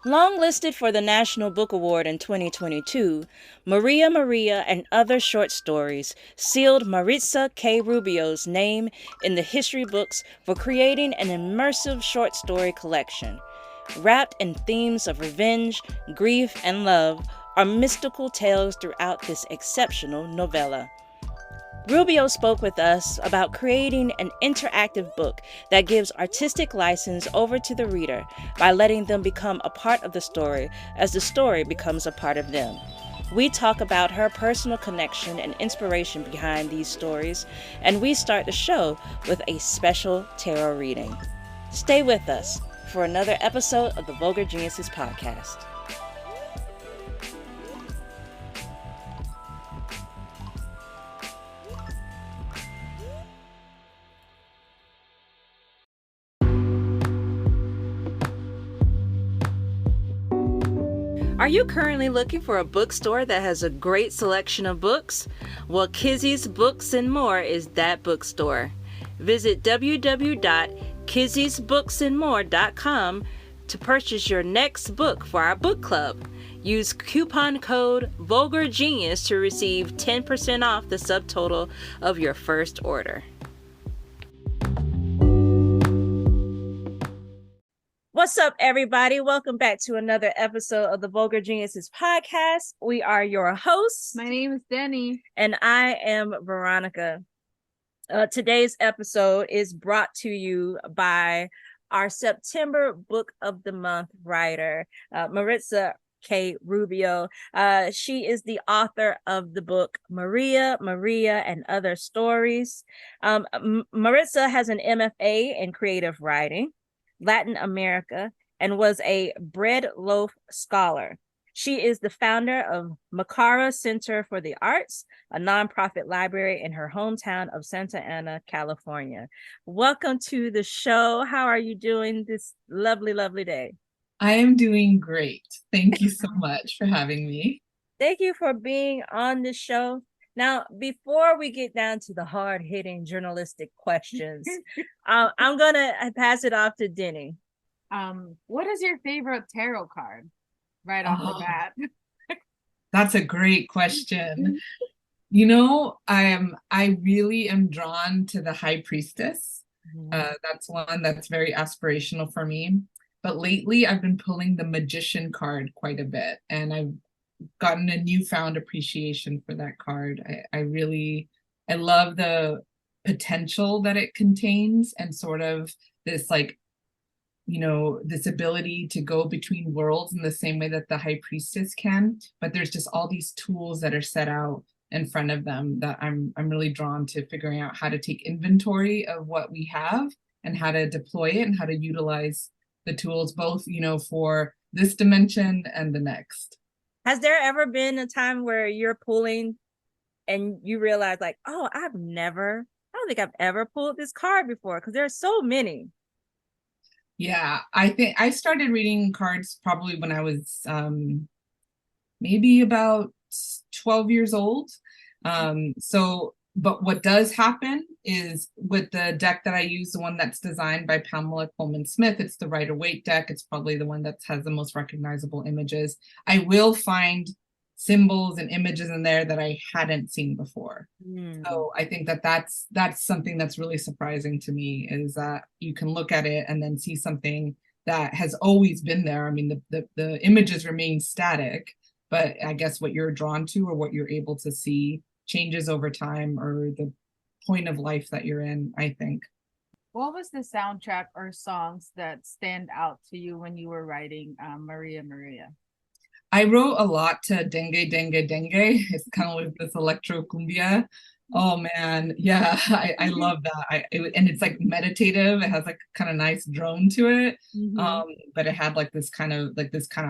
Longlisted for the National Book Award in 2022, Maria and Other Short Stories sealed Marytza K. Rubio's name in the history books for creating an immersive short story collection. Wrapped in themes of revenge, grief, and love are mystical tales throughout this exceptional novella. Rubio spoke with us about creating an interactive book that gives artistic license over to the reader by letting them become a part of the story as the story becomes a part of them. We talk about her personal connection and inspiration behind these stories, and we start the show with a special tarot reading. Stay with us for another episode of the Vulgar Geniuses podcast. Are you currently looking for a bookstore that has a great selection of books? Well, Kizzy's Books and More is that bookstore. Visit www.kizzy'sbooksandmore.com to purchase your next book for our book club. Use coupon code VulgarGenius to receive 10% off the subtotal of your first order. What's up, everybody? Welcome back to another episode of the Vulgar Geniuses podcast. We are your hosts. My name is Denny. And I am Veronica. Today's episode is brought to you by our September Book of the Month writer, Marytza K. Rubio. She is the author of the book Maria and Other Stories. Marytza has an MFA in creative writing, Latin America, and was a bread loaf scholar. She is the founder of Makara Center for the Arts, a nonprofit library in her hometown of Santa Ana, California. Welcome to the show. How are you doing this lovely, lovely day? I am doing great. Thank you so much for having me. Thank you for being on the show. Now, before we get down to the hard-hitting journalistic questions, I'm going to pass it off to Denny. What is your favorite tarot card? Right off the bat. That's a great question. You know, I really am drawn to the High Priestess. That's one that's very aspirational for me. But lately, I've been pulling the Magician card quite a bit, and I've gotten a newfound appreciation for that card. I love the potential that it contains, and sort of this, like, you know, this ability to go between worlds in the same way that the High Priestess can. But there's just all these tools that are set out in front of them that I'm really drawn to figuring out how to take inventory of what we have and how to deploy it and how to utilize the tools, both, you know, for this dimension and the next. Has there ever been a time where you're pulling and you realize, like, oh, I don't think I've ever pulled this card before, because there's so many? Yeah, I think I started reading cards probably when I was maybe about 12 years old. But what does happen is, with the deck that I use, the one that's designed by Pamela Coleman Smith, it's the Rider-Waite deck. It's probably the one that has the most recognizable images. I will find symbols and images in there that I hadn't seen before. So I think that's something that's really surprising to me, is that you can look at it and then see something that has always been there. I mean, the images remain static, but I guess what you're drawn to or what you're able to see changes over time, or the point of life that you're in, I think. What was the soundtrack or songs that stand out to you when you were writing Maria? I wrote a lot to Dengue Dengue Dengue. It's kind of like this electro cumbia. Oh man, yeah, I love that. And it's like meditative. It has like kind of nice drone to it, but it had like this kind of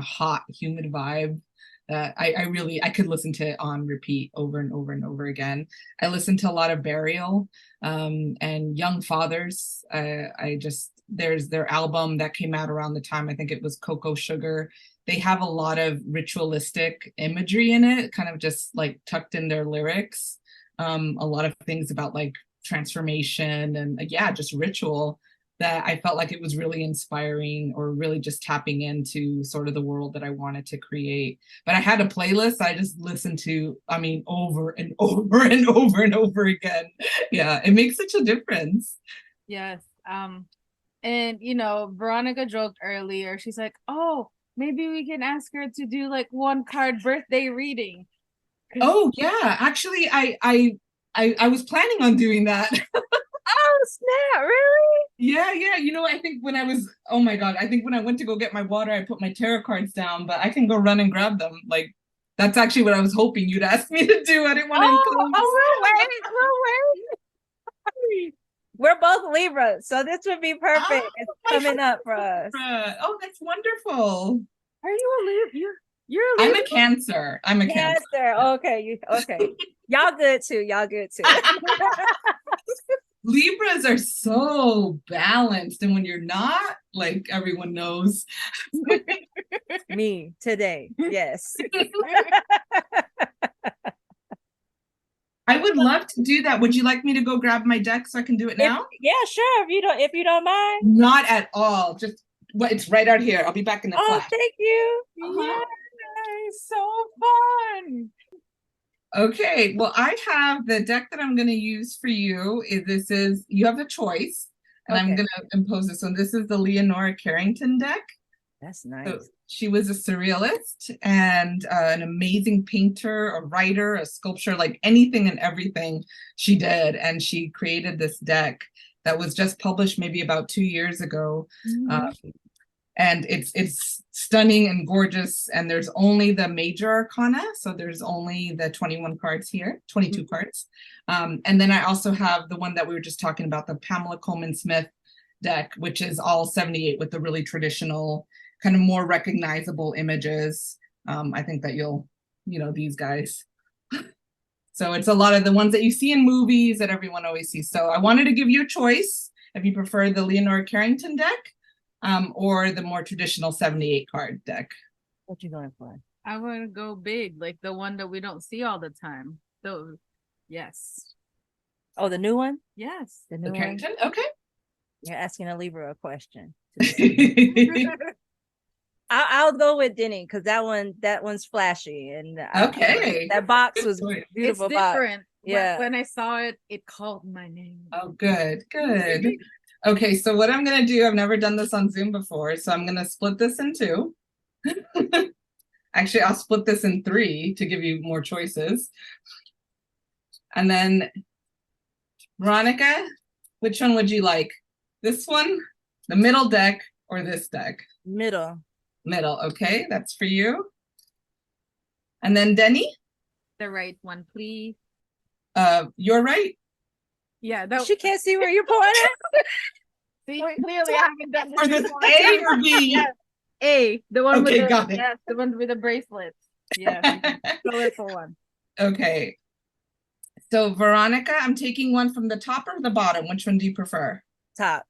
hot, humid vibe that I could listen to it on repeat over and over and over again. I listened to a lot of Burial and Young Fathers. There's their album that came out around the time, I think it was Cocoa Sugar. They have a lot of ritualistic imagery in it, kind of just like tucked in their lyrics. A lot of things about like transformation and just ritual. that I felt like it was really inspiring or really just tapping into sort of the world that I wanted to create. But I had a playlist I just listened to, I mean, over and over and over and over again. Yeah, it makes such a difference. Yes. And Veronica joked earlier. She's like, "Oh, maybe we can ask her to do like one card birthday reading." Oh yeah, actually, I was planning on doing that. Oh snap! Really? Yeah, yeah. I think oh my God, I think when I went to go get my water, I put my tarot cards down, but I can go run and grab them. Like, that's actually what I was hoping you'd ask me to do. I didn't want to impose. Oh, we'll wait. We're both Libras, so this would be perfect. It's coming up for us. Oh, that's wonderful. Are you a Libra? You're a I'm Libra? a Cancer. I'm a Cancer. Okay, okay. Y'all good too. Y'all good too. Libras are so balanced, and when you're not, like, everyone knows. Me today. Yes. I would love to do that. Would you like me to go grab my deck so I can do it now? Yeah, sure. If you don't mind. Not at all. Just it's right out here. I'll be back in the flash. Thank you. Yay, so fun. Okay, well, I have the deck that I'm going to use for you. You have a choice, and I'm going to impose this one. This is the Leonora Carrington deck. That's nice. So she was a surrealist and an amazing painter, a writer, a sculptor, like anything and everything she did. And she created this deck that was just published maybe about 2 years ago. And it's stunning and gorgeous. And there's only the major arcana. So there's only the 21 cards here, 22 cards. And then I also have the one that we were just talking about, the Pamela Coleman Smith deck, which is all 78 with the really traditional, kind of more recognizable images. I think that these guys. So it's a lot of the ones that you see in movies that everyone always sees. So I wanted to give you a choice if you prefer the Leonora Carrington deck or the more traditional 78 card deck. What you going for? I want to go big, like the one that we don't see all the time. So, yes. Oh, the new one? Yes. The new Carrington? one? Okay. You're asking a Libra a question. I'll go with Denny because that one's flashy and okay. That box was beautiful. It's different. Box. Yeah. When I saw it, it called my name. Oh, good. Okay, so what I'm gonna do, I've never done this on Zoom before, so I'm gonna split this in two. Actually, I'll split this in three to give you more choices. And then, Veronica, which one would you like? This one, the middle deck, or this deck? Middle, okay, that's for you. And then Denny? The right one, please. You're right. Yeah, she can't see where you're pointing. See, clearly I haven't done this. For this A or B? Yes. A, the one with got it. Yes, the one with the bracelets. Yeah, colorful one. Okay. So Veronica, I'm taking one from the top or the bottom. Which one do you prefer? Top.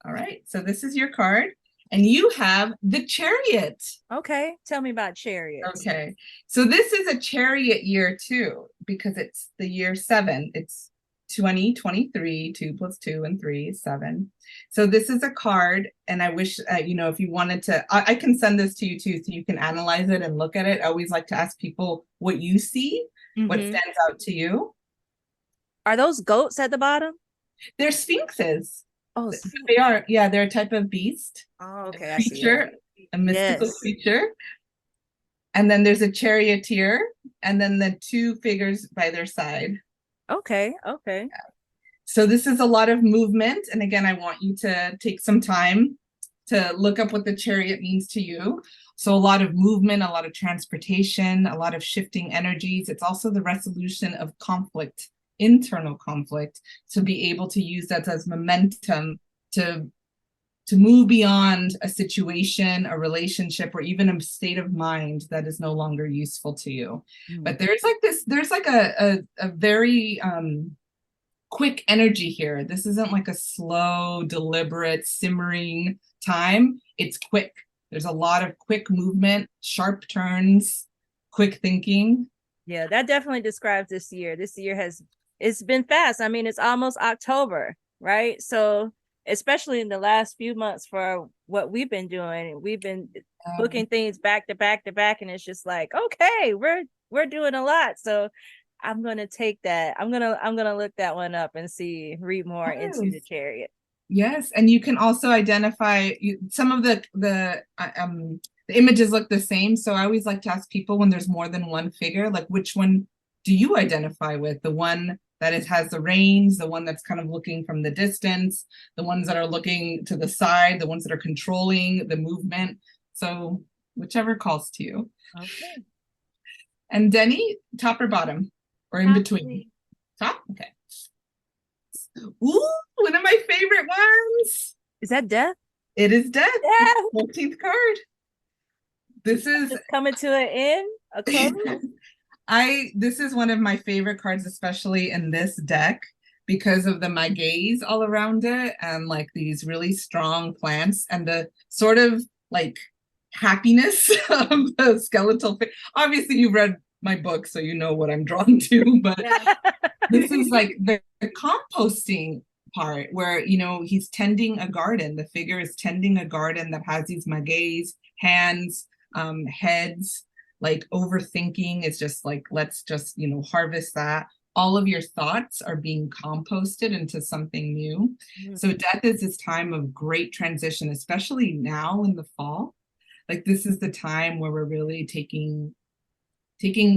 All right. So this is your card, and you have the Chariot. Okay. Tell me about Chariot. Okay. So this is a Chariot year too, because it's the year 7. It's 2023, 2 + 2 and 3 is 7. So this is a card, and I wish, if you wanted to, I can send this to you too, so you can analyze it and look at it. I always like to ask people what you see, what stands out to you. Are those goats at the bottom? They're sphinxes. Oh, they are. Yeah, they're a type of beast. Oh, okay. A creature, a mystical creature. And then there's a charioteer, and then the 2 figures by their side. Okay. So this is a lot of movement. And again, I want you to take some time to look up what the chariot means to you. So a lot of movement, a lot of transportation, a lot of shifting energies. It's also the resolution of conflict, internal conflict, to be able to use that as momentum to move beyond a situation, a relationship, or even a state of mind that is no longer useful to you. But there's a very quick energy here. This isn't like a slow, deliberate, simmering time. It's quick. There's a lot of quick movement, sharp turns, quick thinking. Yeah, that definitely describes this year. This year it's been fast. I mean, it's almost October, right? So especially in the last few months for what we've been doing. We've been booking things back to back to back, and it's just like, okay, we're doing a lot. So I'm gonna take that. I'm gonna look that one up and read more into the Chariot. Yes, and you can also identify some of the images look the same. So I always like to ask people when there's more than one figure, like which one do you identify with? The one that has the reins, the one that's kind of looking from the distance, the ones that are looking to the side, the ones that are controlling the movement. So whichever calls to you. Okay. And Denny, top or bottom? Or in between? Top? Okay. Ooh, one of my favorite ones. Is that Death? It is Death. Yeah. 14th card. This is coming to an end, a close. This is one of my favorite cards, especially in this deck, because of the magueys all around it and like these really strong plants and the sort of like happiness of the skeletal. Obviously, you read my book, so you know what I'm drawn to, but this is like the composting part where, you know, he's tending a garden. The figure is tending a garden that has these magueys, hands, heads, like overthinking. It's just like, let's just, you know, harvest that. All of your thoughts are being composted into something new. So death is this time of great transition, especially now in the fall. Like this is the time where we're really taking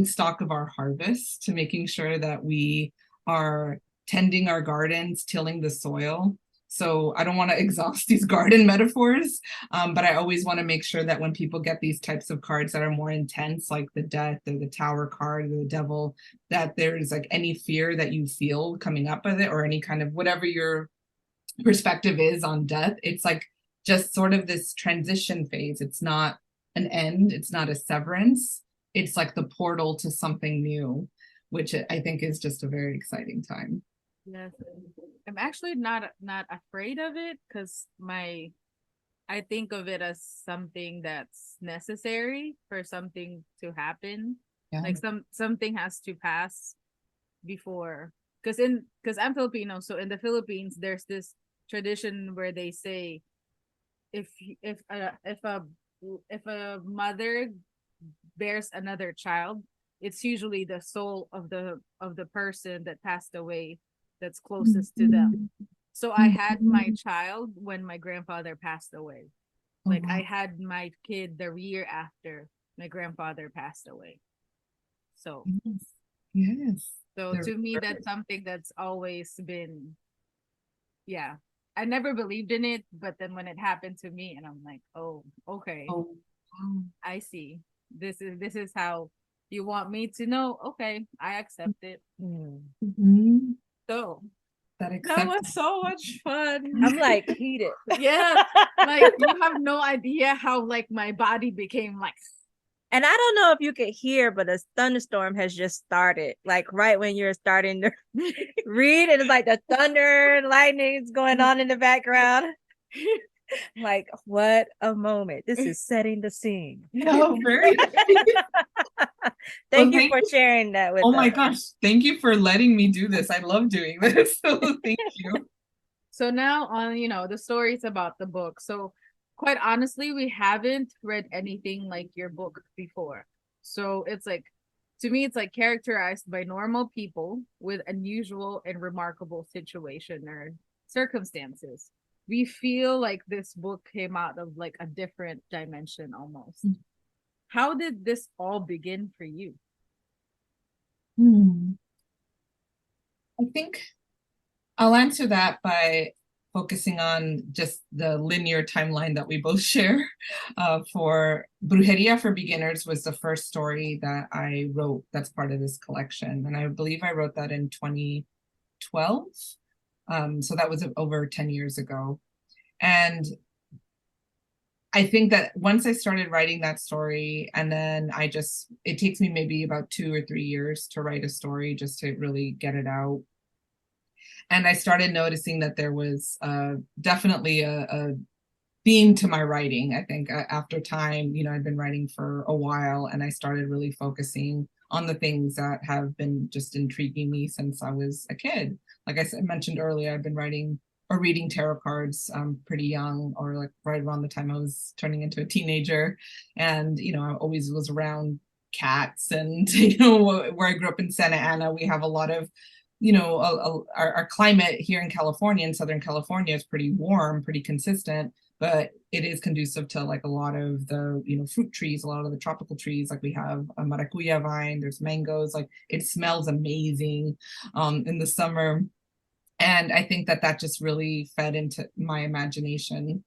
stock of our harvest, to making sure that we are tending our gardens, tilling the soil. So I don't want to exhaust these garden metaphors, but I always want to make sure that when people get these types of cards that are more intense, like the Death or the Tower card or the Devil, that there's like any fear that you feel coming up with it, or any kind of whatever your perspective is on death. It's like just sort of this transition phase. It's not an end. It's not a severance. It's like the portal to something new, which I think is just a very exciting time. Yes, I'm actually not afraid of it, because I think of it as something that's necessary for something to happen. Yeah. Like something has to pass before, because I'm Filipino, so in the Philippines there's this tradition where they say if a mother bears another child, it's usually the soul of the person that passed away that's closest to them. So I had my child when my grandfather passed away. Like I had my kid the year after my grandfather passed away. So yes. So to me, that's something that's always been, yeah. I never believed in it, but then when it happened to me, and I'm like, oh, okay. Oh, I see. This is how you want me to know. Okay, I accept it. So that was so much fun. I'm like heated. Yeah, like you have no idea how like my body became like. And I don't know if you could hear, but a thunderstorm has just started. Like right when you're starting to read, and it's like the thunder and lightning is going on in the background. Like, what a moment. This is setting the scene. No, very. Thank you for sharing that with us. Oh my gosh. Thank you for letting me do this. I love doing this. So thank you. So now on, the stories about the book. So quite honestly, we haven't read anything like your book before. So it's like, to me, it's like characterized by normal people with unusual and remarkable situation or circumstances. We feel like this book came out of like a different dimension almost. How did this all begin for you? I think I'll answer that by focusing on just the linear timeline that we both share. For Brujeria for Beginners was the first story that I wrote that's part of this collection. And I believe I wrote that in 2012. So that was over 10 years ago. And I think that once I started writing that story, and then it takes me maybe about 2 or 3 years to write a story just to really get it out. And I started noticing that there was definitely a theme to my writing. I think after time, I'd been writing for a while, and I started really focusing on the things that have been just intriguing me since I was a kid. Like I mentioned earlier, I've been writing or reading tarot cards pretty young, or like right around the time I was turning into a teenager. And, you know, I always was around cats and, you know, where I grew up in Santa Ana, we have a lot of, you know, our climate here in California, in Southern California, is pretty warm, pretty consistent, but it is conducive to like a lot of the, you know, fruit trees, a lot of the tropical trees. Like we have a maracuya vine, there's mangoes, like it smells amazing in the summer. And I think that that just really fed into my imagination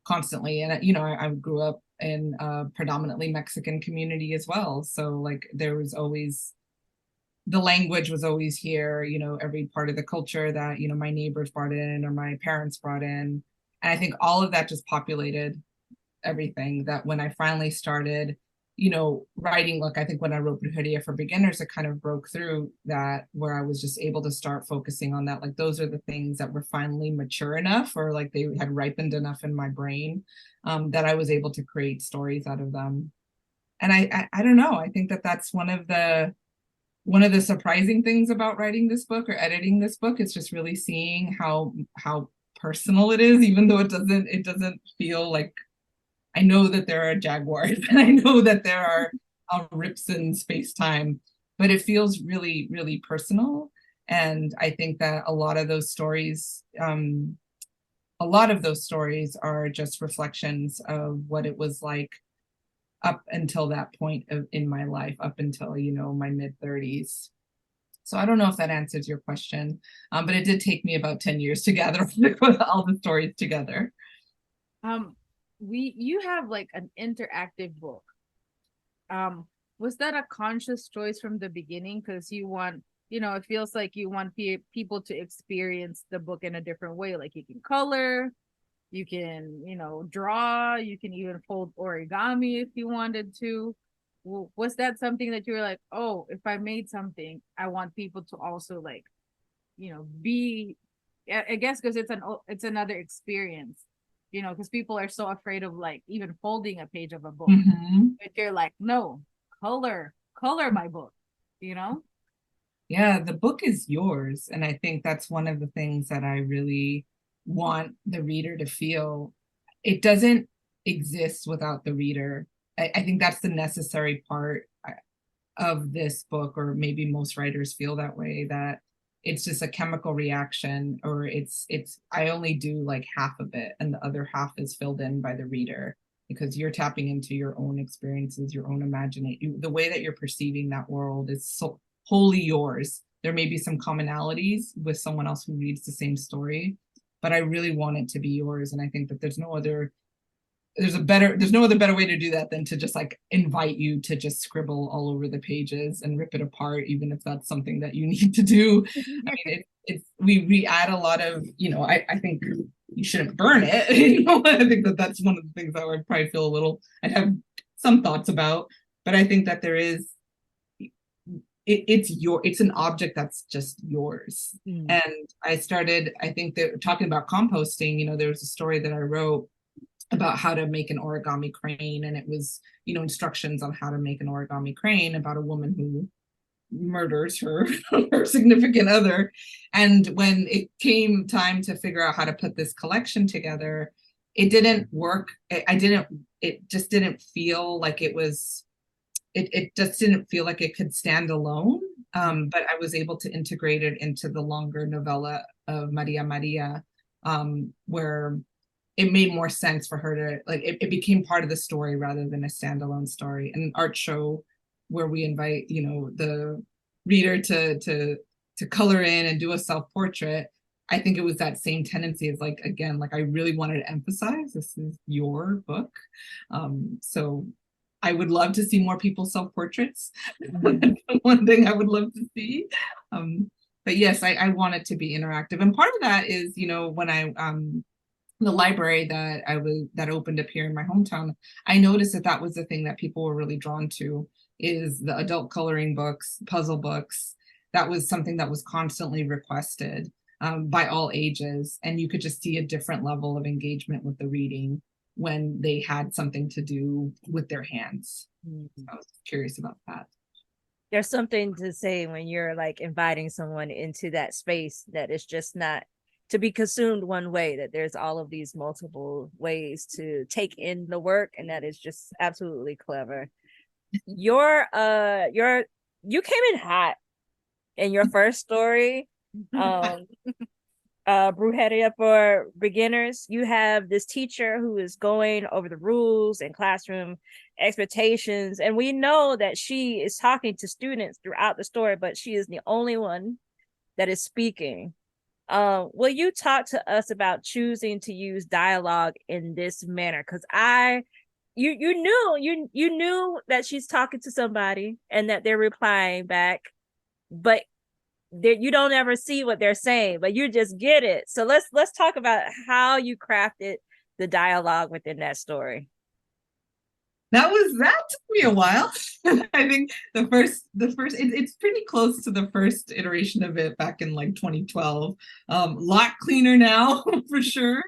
constantly. And, you know, I grew up in a predominantly Mexican community as well. So like there was always, the language was always here, you know, every part of the culture that, you know, my neighbors brought in or my parents brought in. And I think all of that just populated everything, that when I finally started, you know, writing, look, I think when I wrote Brujeria for Beginners, it kind of broke through that, where I was just able to start focusing on that. Like those are the things that were finally mature enough, or like they had ripened enough in my brain, that I was able to create stories out of them. And I don't know, I think that that's one of the surprising things about writing this book or editing this book. Is just really seeing how personal it is, even though it doesn't feel like, I know that there are jaguars and I know that there are rips in space-time, but it feels really, really personal. And I think that a lot of those stories are just reflections of what it was like up until that point in my life, up until, you know, my mid-30s. So I don't know if that answers your question, but it did take me about 10 years to gather all the stories together. You have like an interactive book. Was that a conscious choice from the beginning? Because you want, you know, it feels like you want people to experience the book in a different way. Like you can color, you can, you know, draw, you can even fold origami if you wanted to. Was that something that you were like, oh, if I made something, I want people to also like, you know, be, I guess because it's another experience, you know, because people are so afraid of like even folding a page of a book. But you're like, no, color my book, you know? Yeah, the book is yours. And I think that's one of the things that I really want the reader to feel. It doesn't exist without the reader. I think that's the necessary part of this book, or maybe most writers feel that way, that it's just a chemical reaction, or it's I only do like half of it and the other half is filled in by the reader, because you're tapping into your own experiences, your own imagination. The way that you're perceiving that world is so wholly yours. There may be some commonalities with someone else who reads the same story, but I really want it to be yours. And I think that there's no other better way to do that than to just like invite you to just scribble all over the pages and rip it apart, even if that's something that you need to do. I mean, we add a lot of, you know, I think you shouldn't burn it. You know, I think that that's one of the things that I would probably feel I'd have some thoughts about, but I think that there is, it's an object that's just yours. And I think that talking about composting, you know, there was a story that I wrote about how to make an origami crane, and it was, you know, instructions on how to make an origami crane about a woman who murders her significant other. And when it came time to figure out how to put this collection together, it didn't work. It just didn't feel like it was, it just didn't feel like it could stand alone. But I was able to integrate it into the longer novella of Maria, where it made more sense for her to, like, it became part of the story rather than a standalone story. And an art show where we invite, you know, the reader to color in and do a self-portrait. I think it was that same tendency of like, again, like I really wanted to emphasize this is your book. So I would love to see more people self-portraits. One thing I would love to see. But yes, I want it to be interactive. And part of that is, you know, when the library that opened up here in my hometown, I noticed that was the thing that people were really drawn to, is the adult coloring books, puzzle books. That was something that was constantly requested by all ages. And you could just see a different level of engagement with the reading when they had something to do with their hands. So I was curious about that. There's something to say when you're like inviting someone into that space that is just not to be consumed one way, that there's all of these multiple ways to take in the work, and that is just absolutely clever. Your you came in hot in your first story. Brujeria for Beginners. You have this teacher who is going over the rules and classroom expectations, and we know that she is talking to students throughout the story, but she is the only one that is speaking. Will you talk to us about choosing to use dialogue in this manner? Because you knew that she's talking to somebody and that they're replying back, but you don't ever see what they're saying, but you just get it. So let's talk about how you crafted the dialogue within that story. That took me a while. I think the first it's pretty close to the first iteration of it back in like 2012. Lot cleaner now for sure.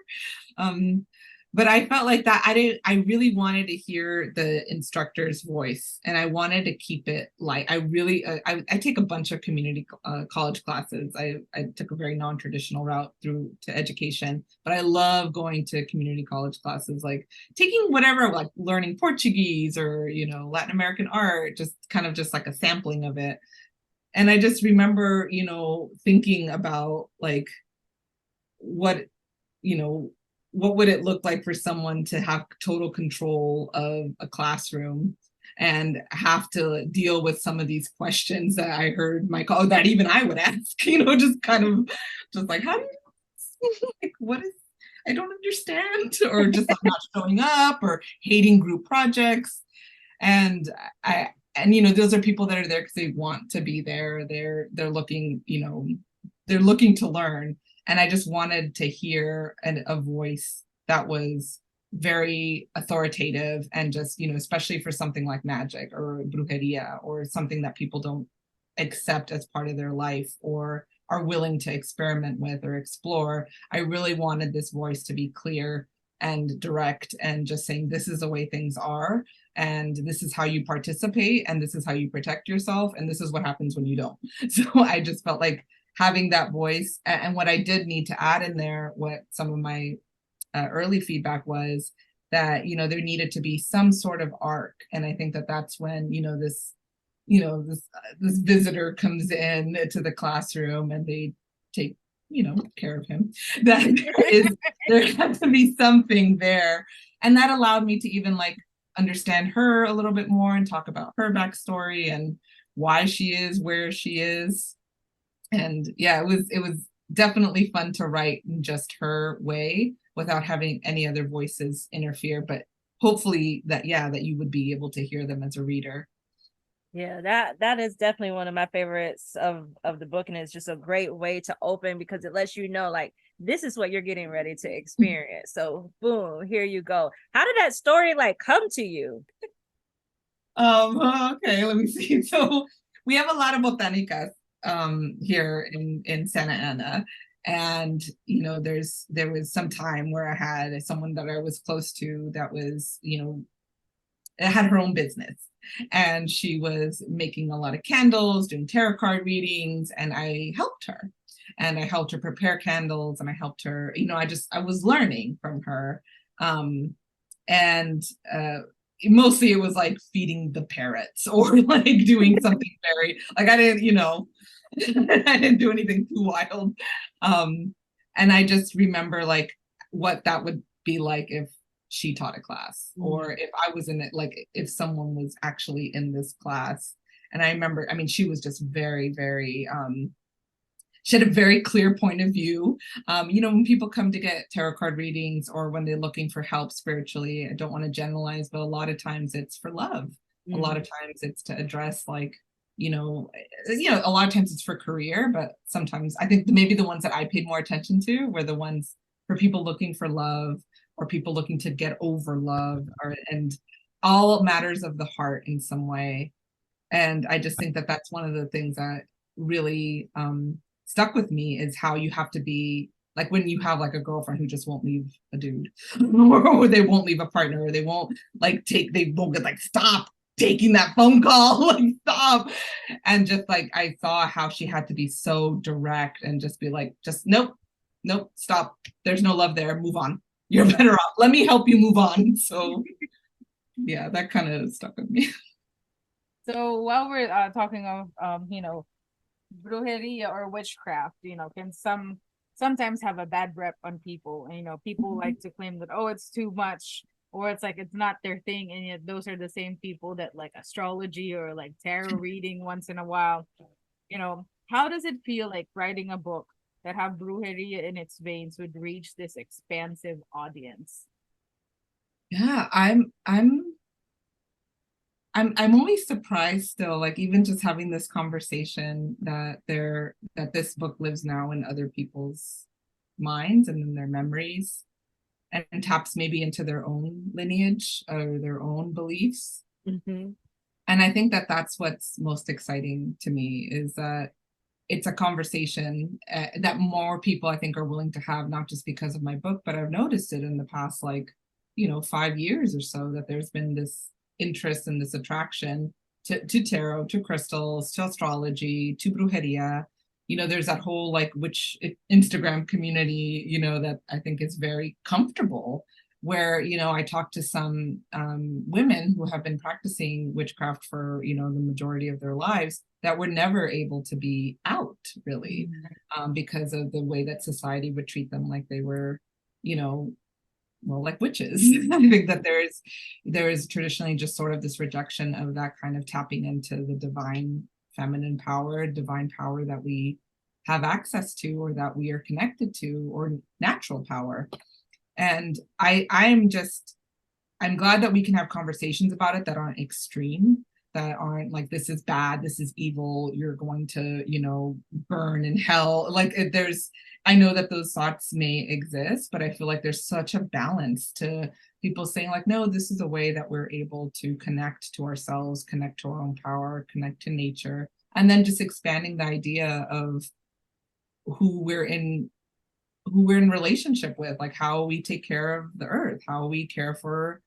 But I felt like that I really wanted to hear the instructor's voice, and I wanted to keep it light. I take a bunch of community college classes. I took a very non-traditional route through to education, but I love going to community college classes, like taking whatever, like learning Portuguese or, Latin American art, just kind of just like a sampling of it. And I just remember, thinking about like what would it look like for someone to have total control of a classroom and have to deal with some of these questions that I heard that even I would ask, just kind of just like, how do you like, what is, I don't understand, or just like not showing up or hating group projects. And those are people that are there because they want to be there. They're looking, they're looking to learn. And I just wanted to hear a voice that was very authoritative and just, especially for something like magic or brujeria or something that people don't accept as part of their life or are willing to experiment with or explore. I really wanted this voice to be clear and direct and just saying, this is the way things are, and this is how you participate, and this is how you protect yourself, and this is what happens when you don't. So I just felt like having that voice. And what I did need to add in there, what some of my early feedback was that, there needed to be some sort of arc. And I think that that's when, this visitor comes in to the classroom and they take, care of him, that there had to be something there. And that allowed me to even like understand her a little bit more and talk about her backstory and why she is where she is. And yeah, it was definitely fun to write in just her way without having any other voices interfere, but hopefully that you would be able to hear them as a reader. Yeah, that is definitely one of my favorites of the book, and it's just a great way to open because it lets you know like this is what you're getting ready to experience. So boom, here you go. How did that story like come to you? Okay, let me see. So we have a lot of botanicas here in Santa Ana, and there was some time where I had someone that I was close to that was had her own business, and she was making a lot of candles, doing tarot card readings, and I helped her prepare candles, and I helped her, I was learning from her, and mostly it was like feeding the parrots or like doing something very like I didn't I didn't do anything too wild. And I just remember like what that would be like if she taught a class, or if I was in it, like if someone was actually in this class. And I remember, she was just very, very, she had a very clear point of view. When people come to get tarot card readings or when they're looking for help spiritually, I don't want to generalize, but a lot of times it's for love. A lot of times it's to address like, a lot of times it's for career, but sometimes I think maybe the ones that I paid more attention to were the ones for people looking for love or people looking to get over love, and all matters of the heart in some way. And I just think that that's one of the things that really stuck with me is how you have to be like when you have like a girlfriend who just won't leave a dude or they won't leave a partner, or they won't get like, stop taking that phone call, like stop. And just like I saw how she had to be so direct and just be like, just nope, nope, stop. There's no love there. Move on. You're better off. Let me help you move on. So yeah, that kind of stuck with me. So while we're talking of brujeria or witchcraft, can sometimes have a bad rep on people, and people like to claim that, oh, it's too much, or it's like it's not their thing, and yet those are the same people that like astrology or like tarot reading once in a while. How does it feel like writing a book that have brujeria in its veins would reach this expansive audience? Yeah, I'm always surprised still, like even just having this conversation that this book lives now in other people's minds and in their memories, and taps maybe into their own lineage or their own beliefs. Mm-hmm. And I think that that's what's most exciting to me, is that it's a conversation that more people I think are willing to have, not just because of my book, but I've noticed it in the past, like, 5 years or so, that there's been this interest and this attraction to tarot, to crystals, to astrology, to brujeria. There's that whole like witch Instagram community, that I think is very comfortable, where I talked to some women who have been practicing witchcraft for the majority of their lives, that were never able to be out, really, because of the way that society would treat them like they were, well, like witches. I think that there is traditionally just sort of this rejection of that kind of tapping into the divine feminine power, divine power that we have access to, or that we are connected to, or natural power. And I'm glad that we can have conversations about it that aren't extreme, that aren't like, this is bad, this is evil, you're going to, burn in hell. Like I know that those thoughts may exist, but I feel like there's such a balance to people saying like, no, this is a way that we're able to connect to ourselves, connect to our own power, connect to nature, and then just expanding the idea of who we're in relationship with, like how we take care of the earth, how we care for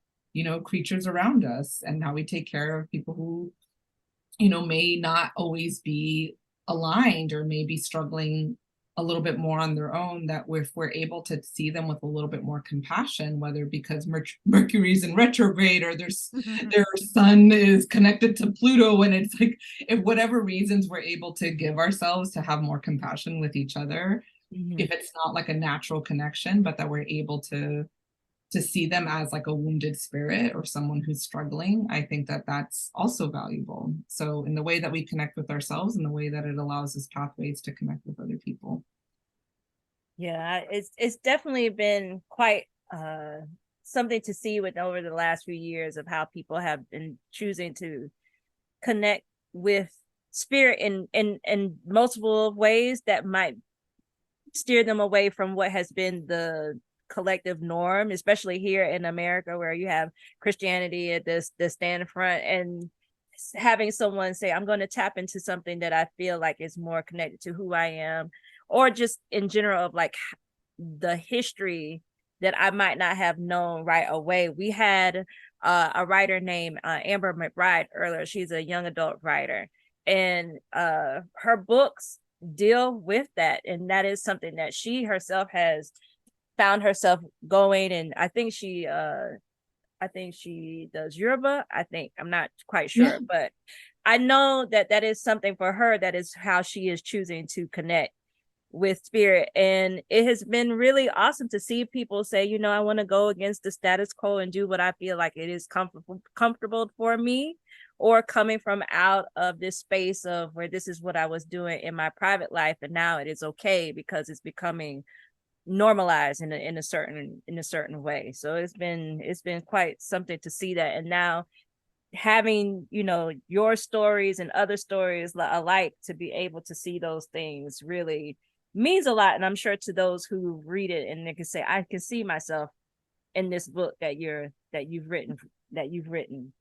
creatures around us, and how we take care of people who may not always be aligned, or may be struggling a little bit more on their own, that if we're able to see them with a little bit more compassion, whether because Mercury's in retrograde, or their sun is connected to Pluto, and it's like, if whatever reasons we're able to give ourselves to have more compassion with each other, if it's not like a natural connection, but that we're able to see them as like a wounded spirit or someone who's struggling, I think that that's also valuable. So in the way that we connect with ourselves, and the way that it allows us pathways to connect with other people. Yeah, it's definitely been quite something to see with over the last few years of how people have been choosing to connect with spirit in multiple ways that might steer them away from what has been the collective norm, especially here in America, where you have Christianity at the stand front, and having someone say, I'm going to tap into something that I feel like is more connected to who I am, or just in general of like the history that I might not have known right away. We had a writer named Amber McBride earlier. She's a young adult writer, and her books deal with that, and that is something that she herself has found herself going. And I think she does Yoruba. I'm not quite sure, but I know that is something for her, that is how she is choosing to connect with spirit. And it has been really awesome to see people say, I want to go against the status quo and do what I feel like it is comfortable for me, or coming from out of this space of where this is what I was doing in my private life, and now it is okay because it's becoming normalized in a certain way. So it's been quite something to see that. And now having your stories and other stories alike to be able to see those things really means a lot. And I'm sure to those who read it, and they can say, I can see myself in this book that you've written.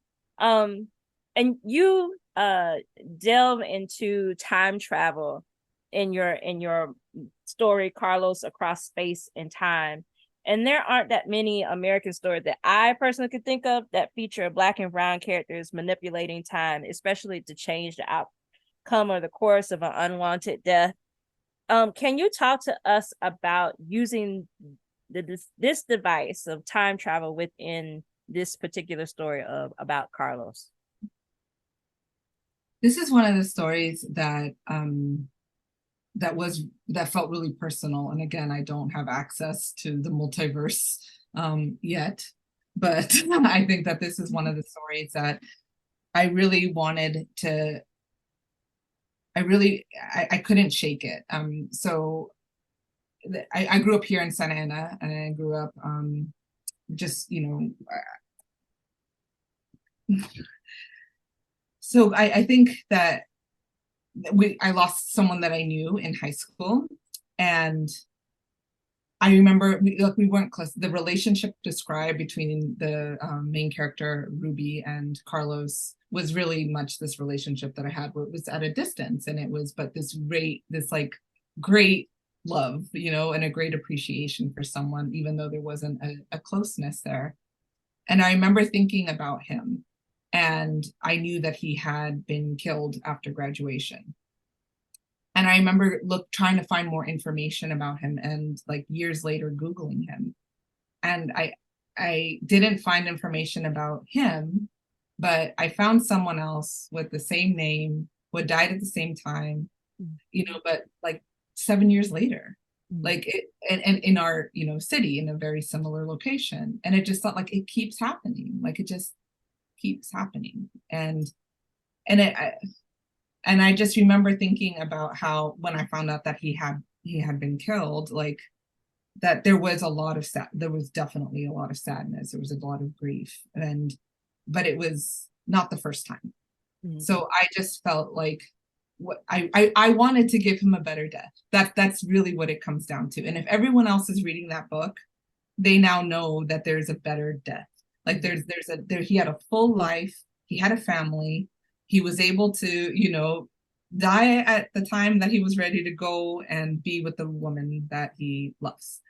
And you delve into time travel in your story, Carlos Across Space and Time. And there aren't that many American stories that I personally could think of that feature Black and brown characters manipulating time, especially to change the outcome or the course of an unwanted death. Can you talk to us about using this device of time travel within this particular story of about Carlos? This is one of the stories that that felt really personal. And again, I don't have access to the multiverse yet, but I think that this is one of the stories that I really wanted to. I couldn't shake it. So I grew up here in Santa Ana, and I grew up just, so I think that I lost someone that I knew in high school, and I remember we weren't close. The relationship described between the main character Ruby and Carlos was really much this relationship that I had where it was at a distance, and it was but this great love, and a great appreciation for someone, even though there wasn't a closeness there. And I remember thinking about him, and I knew that he had been killed after graduation. And I remember trying to find more information about him, and like years later Googling him. And I didn't find information about him, but I found someone else with the same name who had died at the same time, but like 7 years later, like it, and in our, city, in a very similar location. And it just felt like it keeps happening. Like it just keeps happening. And I just remember thinking about how when I found out that he had been killed, like that there was definitely a lot of sadness. There was a lot of grief, but it was not the first time. Mm-hmm. So I just felt like what I wanted to give him a better death. That's really what it comes down to. And if everyone else is reading that book, they now know that there's a better death. Like he had a full life. He had a family. He was able to, die at the time that he was ready to go and be with the woman that he loves.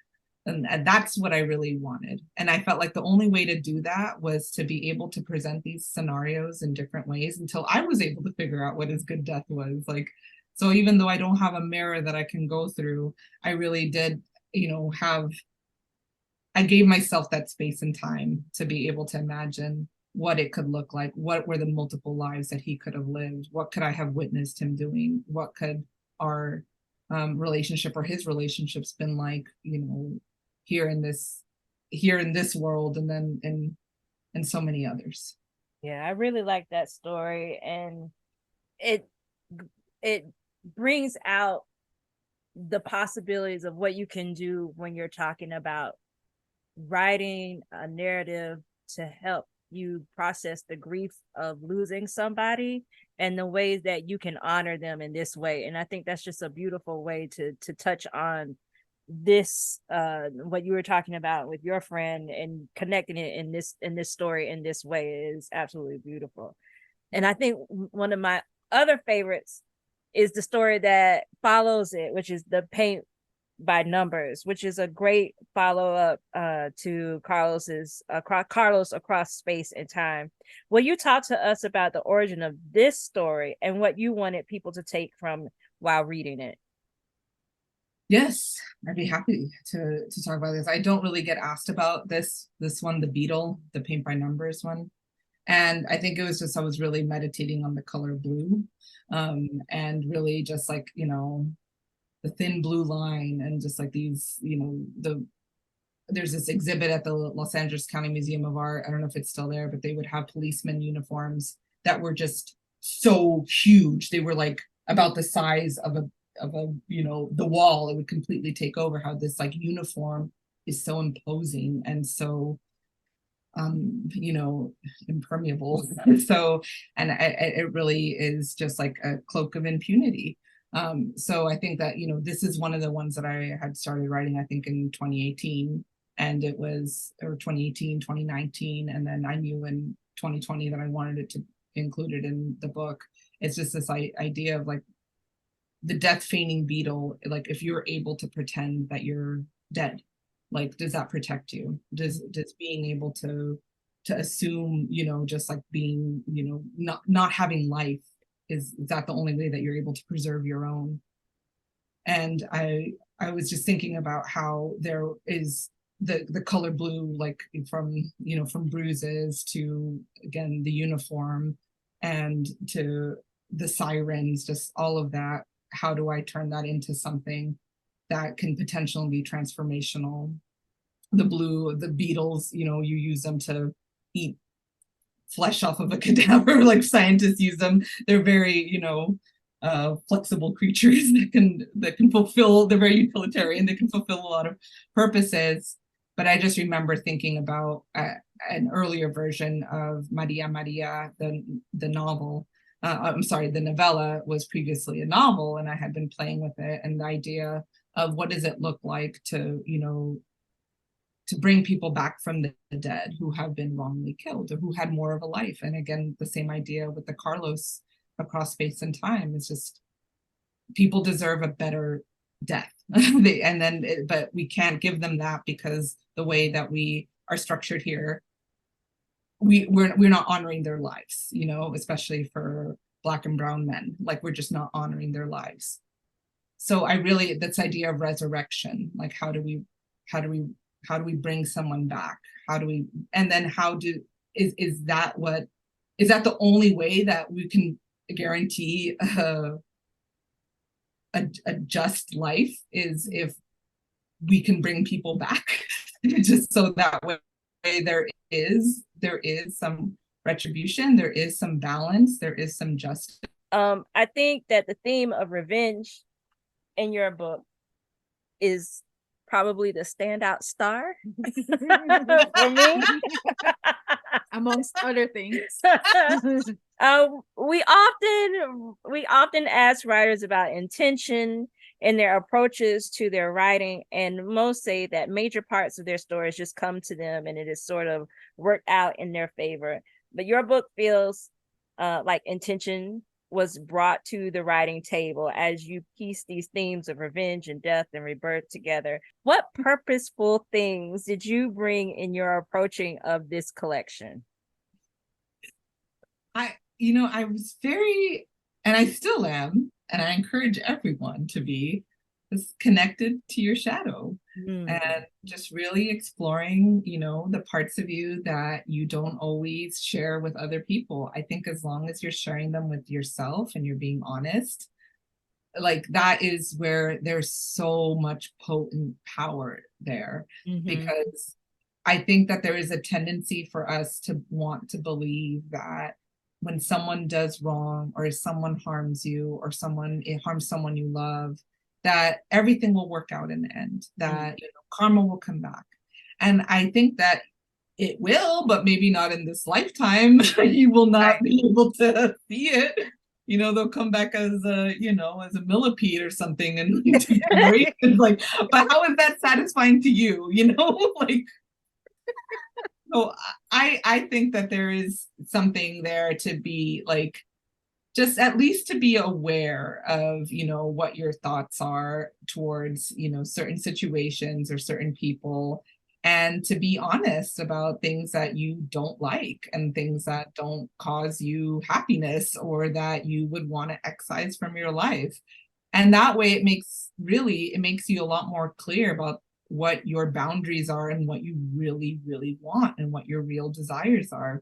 And that's what I really wanted. And I felt like the only way to do that was to be able to present these scenarios in different ways until I was able to figure out what his good death was. Like, so even though I don't have a mirror that I can go through, I really did, I gave myself that space and time to be able to imagine what it could look like, what were the multiple lives that he could have lived, what could I have witnessed him doing, what could our relationship or his relationships been like, here in this world, and then in so many others. Yeah, I really like that story, and it brings out the possibilities of what you can do when you're talking about writing a narrative to help you process the grief of losing somebody, and the ways that you can honor them in this way. And I think that's just a beautiful way to touch on this, what you were talking about with your friend, and connecting it in this story in this way is absolutely beautiful. And I think one of my other favorites is the story that follows it, which is The Paint by Numbers, which is a great follow-up to Carlos Across Space and Time. Will you talk to us about the origin of this story and what you wanted people to take from while reading it? Yes, I'd be happy to talk about this. I don't really get asked about this one, the Beetle, the Paint by Numbers one. And I think it was just I was really meditating on the color blue, and really just like, the thin blue line, and just like these, there's this exhibit at the Los Angeles County Museum of Art. I don't know if it's still there, but they would have policeman uniforms that were just so huge. They were like about the size of the wall. It would completely take over. How this like uniform is so imposing and so impermeable. So, and it really is just like a cloak of impunity. So I think that, this is one of the ones that I had started writing, I think in 2018, and it was, or 2018, 2019. And then I knew in 2020 that I wanted it to include it in the book. It's just this idea of like the death feigning beetle. Like if you're able to pretend that you're dead, like, does that protect you? Does being able to assume, just like being, not having life, is that the only way that you're able to preserve your own? And I was just thinking about how there is the color blue, like from, you know, from bruises to, again, the uniform and to the sirens, just all of that. How do I turn that into something that can potentially be transformational? The blue, the beetles, you know, you use them to eat flesh off of a cadaver, like scientists use them. They're very, you know, flexible creatures that can fulfill, they're very utilitarian, they can fulfill a lot of purposes. But I just remember thinking about an earlier version of Maria Maria, the novel. I'm sorry, the novella was previously a novel, and I had been playing with it, and the idea of what does it look like to, you know, to bring people back from the dead who have been wrongly killed or who had more of a life. And again, the same idea with the Carlos across space and time is just people deserve a better death. But we can't give them that because the way that we are structured here, we're not honoring their lives, you know, especially for Black and brown men. Like, we're just not honoring their lives. So I really, this idea of resurrection, like how do we bring someone back? How do we, and then is that the only way that we can guarantee a just life, is if we can bring people back? Just so that way there is some retribution, there is some balance, there is some justice. I think that the theme of revenge in your book is probably the standout star for me. Amongst other things. We often ask writers about intention in their approaches to their writing, and most say that major parts of their stories just come to them and it is sort of worked out in their favor. But your book feels like intention was brought to the writing table as you piece these themes of revenge and death and rebirth together. What purposeful things did you bring in your approaching of this collection? I was very, and I still am, and I encourage everyone to be just connected to your shadow. And just really exploring, you know, the parts of you that you don't always share with other people. I think as long as you're sharing them with yourself and you're being honest, like, that is where there's so much potent power there. Because I think that there is a tendency for us to want to believe that when someone does wrong, or someone harms you, or it harms someone you love, that everything will work out in the end, that, you know, karma will come back. And I think that it will, but maybe not in this lifetime. You will not be able to see it. You know, they'll come back as a, you know, as a millipede or something, and like, but how is that satisfying to you? You know, like, so I think that there is something there to be like, just at least to be aware of, you know, what your thoughts are towards, you know, certain situations or certain people, and to be honest about things that you don't like and things that don't cause you happiness or that you would want to excise from your life. And that way it makes you a lot more clear about what your boundaries are and what you really, really want and what your real desires are.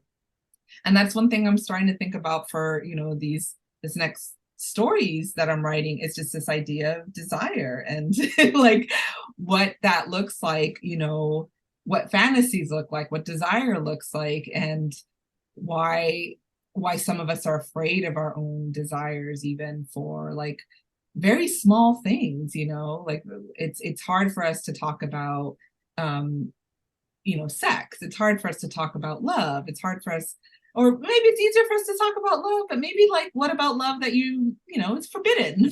And that's one thing I'm starting to think about for, you know, this next stories that I'm writing, is just this idea of desire and like what that looks like, you know, what fantasies look like, what desire looks like, and why some of us are afraid of our own desires, even for like very small things, you know, like it's hard for us to talk about you know, sex. It's hard for us to talk about love. It's hard for us, or maybe it's easier for us to talk about love, but maybe like, what about love that you know, it's forbidden,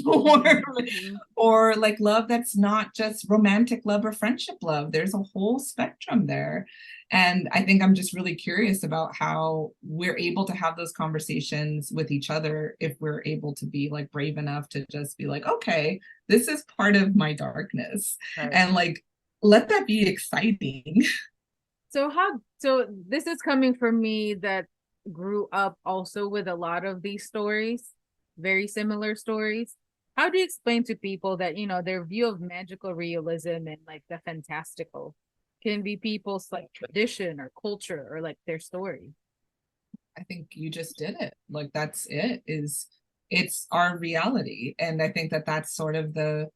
or like love that's not just romantic love or friendship love. There's a whole spectrum there. And I think I'm just really curious about how we're able to have those conversations with each other, if we're able to be like brave enough to just be like, okay, this is part of my darkness, and like, let that be exciting. So this is coming from me that grew up also with a lot of these stories, very similar stories. How do you explain to people that, you know, their view of magical realism and like the fantastical can be people's like tradition or culture or like their story? I think you just did it. Like that's it, is it's our reality. And I think that that's sort of the,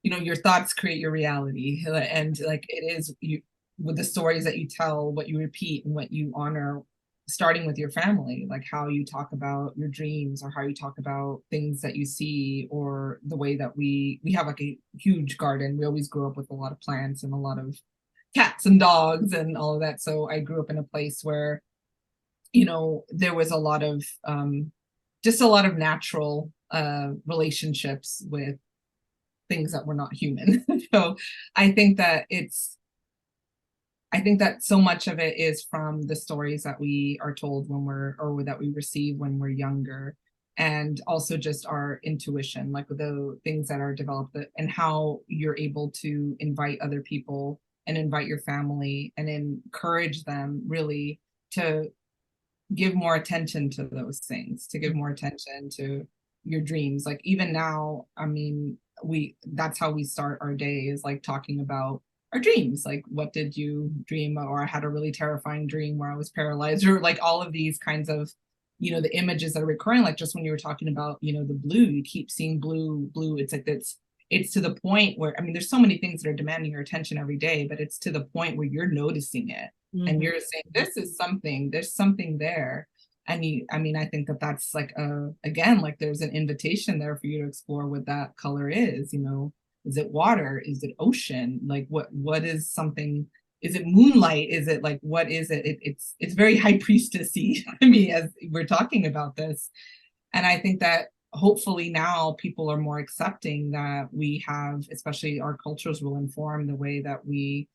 you know, your thoughts create your reality. And like it is you with the stories that you tell, what you repeat and what you honor, starting with your family, like how you talk about your dreams or how you talk about things that you see, or the way that we have like a huge garden. We always grew up with a lot of plants and a lot of cats and dogs and all of that. So I grew up in a place where, you know, there was a lot of just a lot of natural relationships with things that were not human. So I think that I think that so much of it is from the stories that we are told when we're, or that we receive when we're younger, and also just our intuition, like the things that are developed, and how you're able to invite other people and invite your family and encourage them really to give more attention to those things, to give more attention to your dreams. Like even now, I mean, that's how we start our day, is like talking about our dreams. Like, what did you dream? Or I had a really terrifying dream where I was paralyzed, or like all of these kinds of, you know, the images that are recurring. Like just when you were talking about, you know, the blue, you keep seeing blue, blue. It's like it's to the point where, I mean, there's so many things that are demanding your attention every day, but it's to the point where you're noticing it. And you're saying, this is something, there's something there. And you, I mean, I think that that's like again, like there's an invitation there for you to explore what that color is. You know, is it water? Is it ocean? Like what is something? Is it moonlight? Is it like, what is it? It's very high priestessy to me as we're talking about this. And I think that hopefully now people are more accepting that we have, especially our cultures will inform the way that we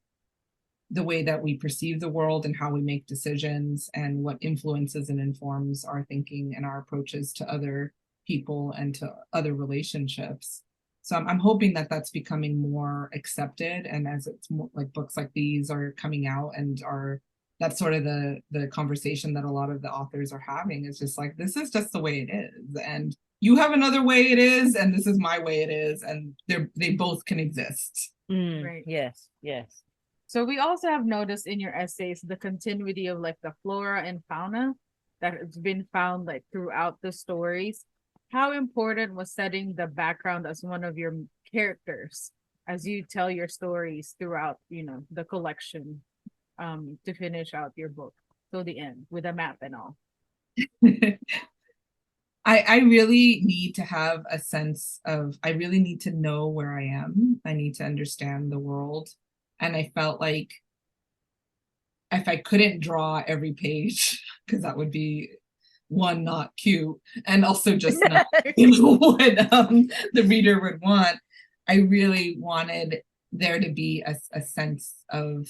perceive the world and how we make decisions, and what influences and informs our thinking and our approaches to other people and to other relationships. So I'm hoping that that's becoming more accepted, and as it's more like books like these are coming out and are, that's sort of the conversation that a lot of the authors are having, is just like, this is just the way it is, and you have another way it is, and this is my way it is, and they both can exist. Right. Yes, yes. So we also have noticed in your essays the continuity of like the flora and fauna that has been found like throughout the stories. How important was setting the background as one of your characters as you tell your stories throughout, you know, the collection, to finish out your book till the end with a map and all? I really need to have a sense of, I really need to know where I am. I need to understand the world. And I felt like if I couldn't draw every page, because that would be one, not cute, and also just not, you know, what the reader would want. I really wanted there to be a sense of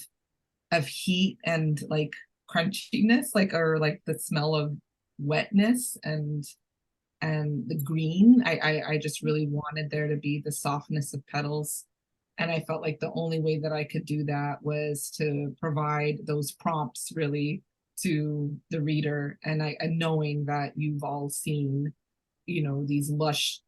heat and like crunchiness, like, or like the smell of wetness and the green. I just really wanted there to be the softness of petals. And I felt like the only way that I could do that was to provide those prompts really to the reader. And knowing that you've all seen, you know, these lush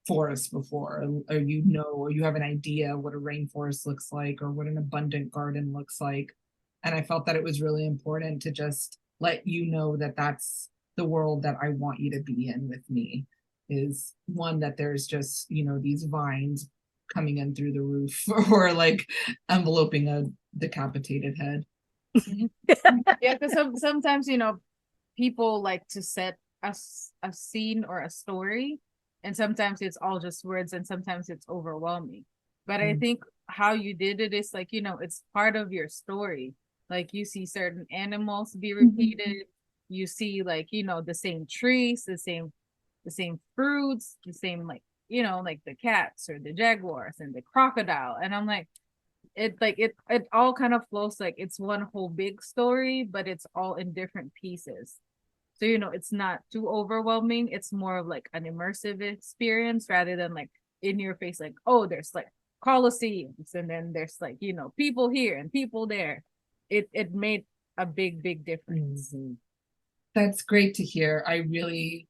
forests before, or you know, or you have an idea what a rainforest looks like, or what an abundant garden looks like. And I felt that it was really important to just let you know that that's the world that I want you to be in with me, is one that there's just, you know, these vines coming in through the roof, or like enveloping a decapitated head. Yeah, because sometimes, you know, people like to set a scene or a story, and sometimes it's all just words and sometimes it's overwhelming. But I think how you did it is like, you know, it's part of your story. Like you see certain animals be repeated, you see like, you know, the same trees, the same fruits, the same like, you know, like the cats or the jaguars and the crocodile. And I'm like, it all kind of flows like it's one whole big story, but it's all in different pieces. So, you know, it's not too overwhelming. It's more of like an immersive experience rather than like in your face, like, oh, there's like colosseums and then there's like, you know, people here and people there. It made a big difference. That's great to hear. I really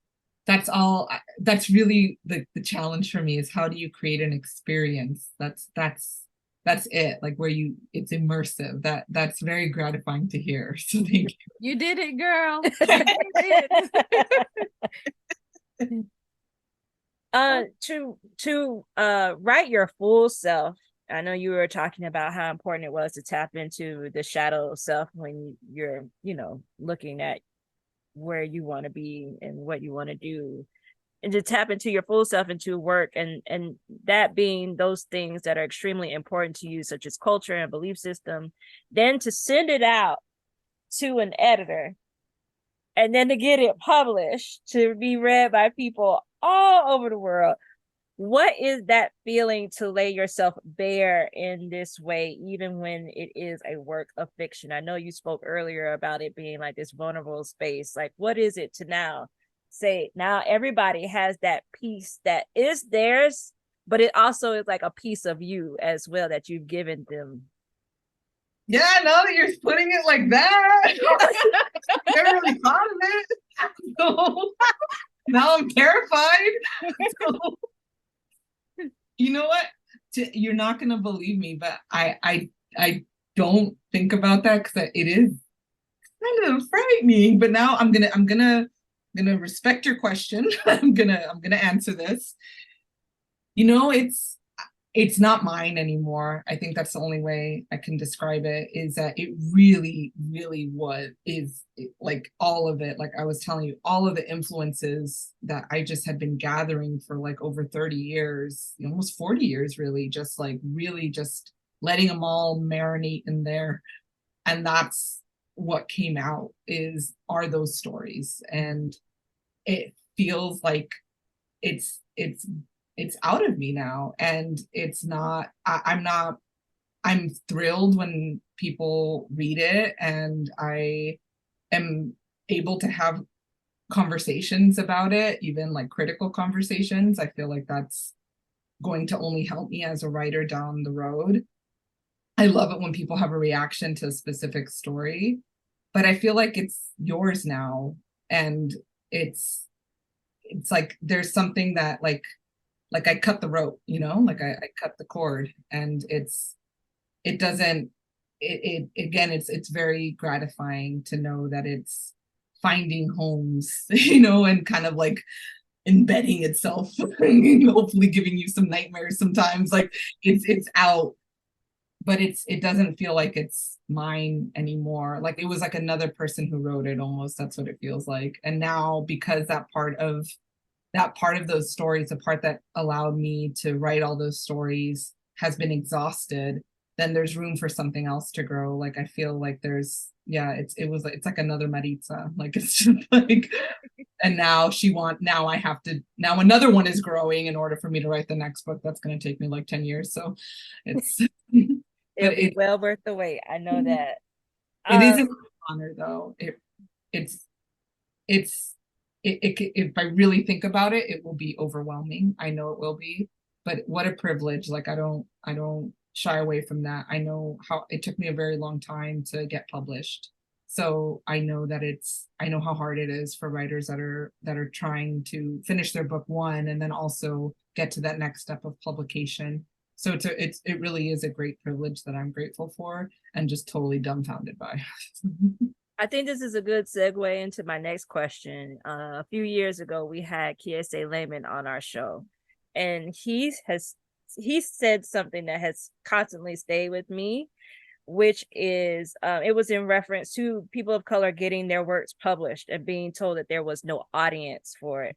that's all. That's really the challenge for me, is how do you create an experience that's it, like where you, it's immersive. That's very gratifying to hear. So thank you. You did it, girl. You did it. To write your full self. I know you were talking about how important it was to tap into the shadow self when you're, looking at where you want to be and what you want to do, and to tap into your full self into work, and that being those things that are extremely important to you, such as culture and belief system, then to send it out to an editor, and then to get it published to be read by people all over the world. What is that feeling to lay yourself bare in this way, even when it is a work of fiction? I know you spoke earlier about it being like this vulnerable space. Like, what is it to now say, now everybody has that piece that is theirs, but it also is like a piece of you as well that you've given them? Yeah, now that you're putting it like that, I never really thought of it. So now I'm terrified. So, you know what? You're not gonna believe me, but I don't think about that because it is kind of frightening. But now I'm gonna respect your question. I'm gonna answer this. It's not mine anymore. I think that's the only way I can describe it, is that it really, really is like all of it. Like I was telling you, all of the influences that I just had been gathering for like over 30 years, almost 40 years, really, just like really just letting them all marinate in there. And that's what came out are those stories. And it feels like it's out of me now, and it's not, I'm thrilled when people read it, and I am able to have conversations about it, even like critical conversations. I feel like that's going to only help me as a writer down the road. I love it when people have a reaction to a specific story, but I feel like it's yours now. And it's like there's something that like I cut the rope, like I cut the cord, and it doesn't, again, it's very gratifying to know that it's finding homes, and kind of like embedding itself, hopefully giving you some nightmares sometimes. Like it's out, but it doesn't feel like it's mine anymore. Like it was like another person who wrote it, almost. That's what it feels like. And now, because that part of those stories, the part that allowed me to write all those stories, has been exhausted, then there's room for something else to grow. Like I feel like it's like another Marytza. Like it's just like, and now now another one is growing in order for me to write the next book. That's going to take me like 10 years. So it's It'll be well worth the wait. I know that. It is an honor, though. If I really think about it, it will be overwhelming. I know it will be, but what a privilege. Like I don't shy away from that. I know how it took me a very long time to get published. So I know how hard it is for writers that are trying to finish their book one and then also get to that next step of publication. So it really is a great privilege that I'm grateful for and just totally dumbfounded by. I think this is a good segue into my next question. A few years ago, we had Kiese Lehman on our show, and he said something that has constantly stayed with me, which is it was in reference to people of color getting their works published and being told that there was no audience for it.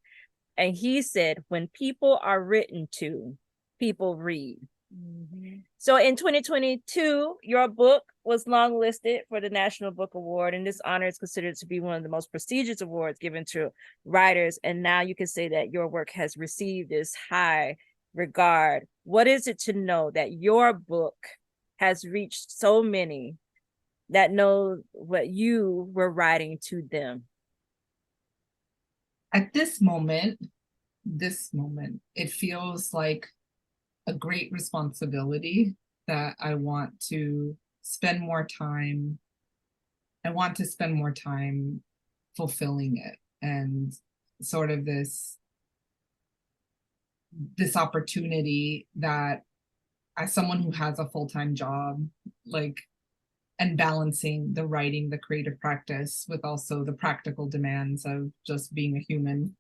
And he said, when people are written to, people read. Mm-hmm. So in 2022, your book was longlisted for the National Book Award, and this honor is considered to be one of the most prestigious awards given to writers. And now you can say that your work has received this high regard. What is it to know that your book has reached so many that know what you were writing to them? At this moment, it feels like a great responsibility that I want to spend more time. I want to spend more time fulfilling it and sort of this opportunity that, as someone who has a full-time job, like, and balancing the writing, the creative practice with also the practical demands of just being a human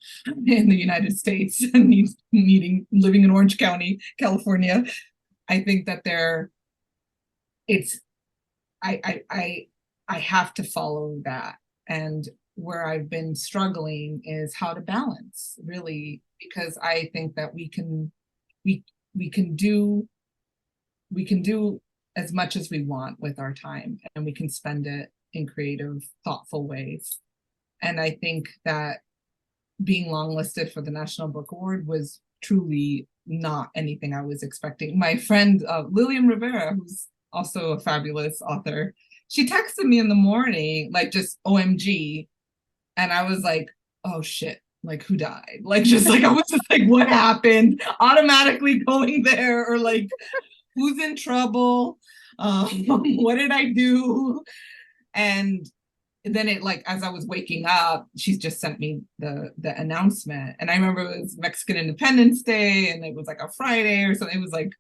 in the United States and living in Orange County, California. I think that I have to follow that. And where I've been struggling is how to balance, really, because I think that we can do as much as we want with our time, and we can spend it in creative, thoughtful ways. And I think that being longlisted for the National Book Award was truly not anything I was expecting. My friend Lillian Rivera, who's also a fabulous author, she texted me in the morning, like, just OMG. And I was like, oh shit, like, who died? Like, just like, I was just like, what happened? Automatically going there, or like, who's in trouble? What did I do? And then it, like, as I was waking up, she's just sent me the announcement. And I remember it was Mexican Independence Day, and it was like a Friday or something. It was like,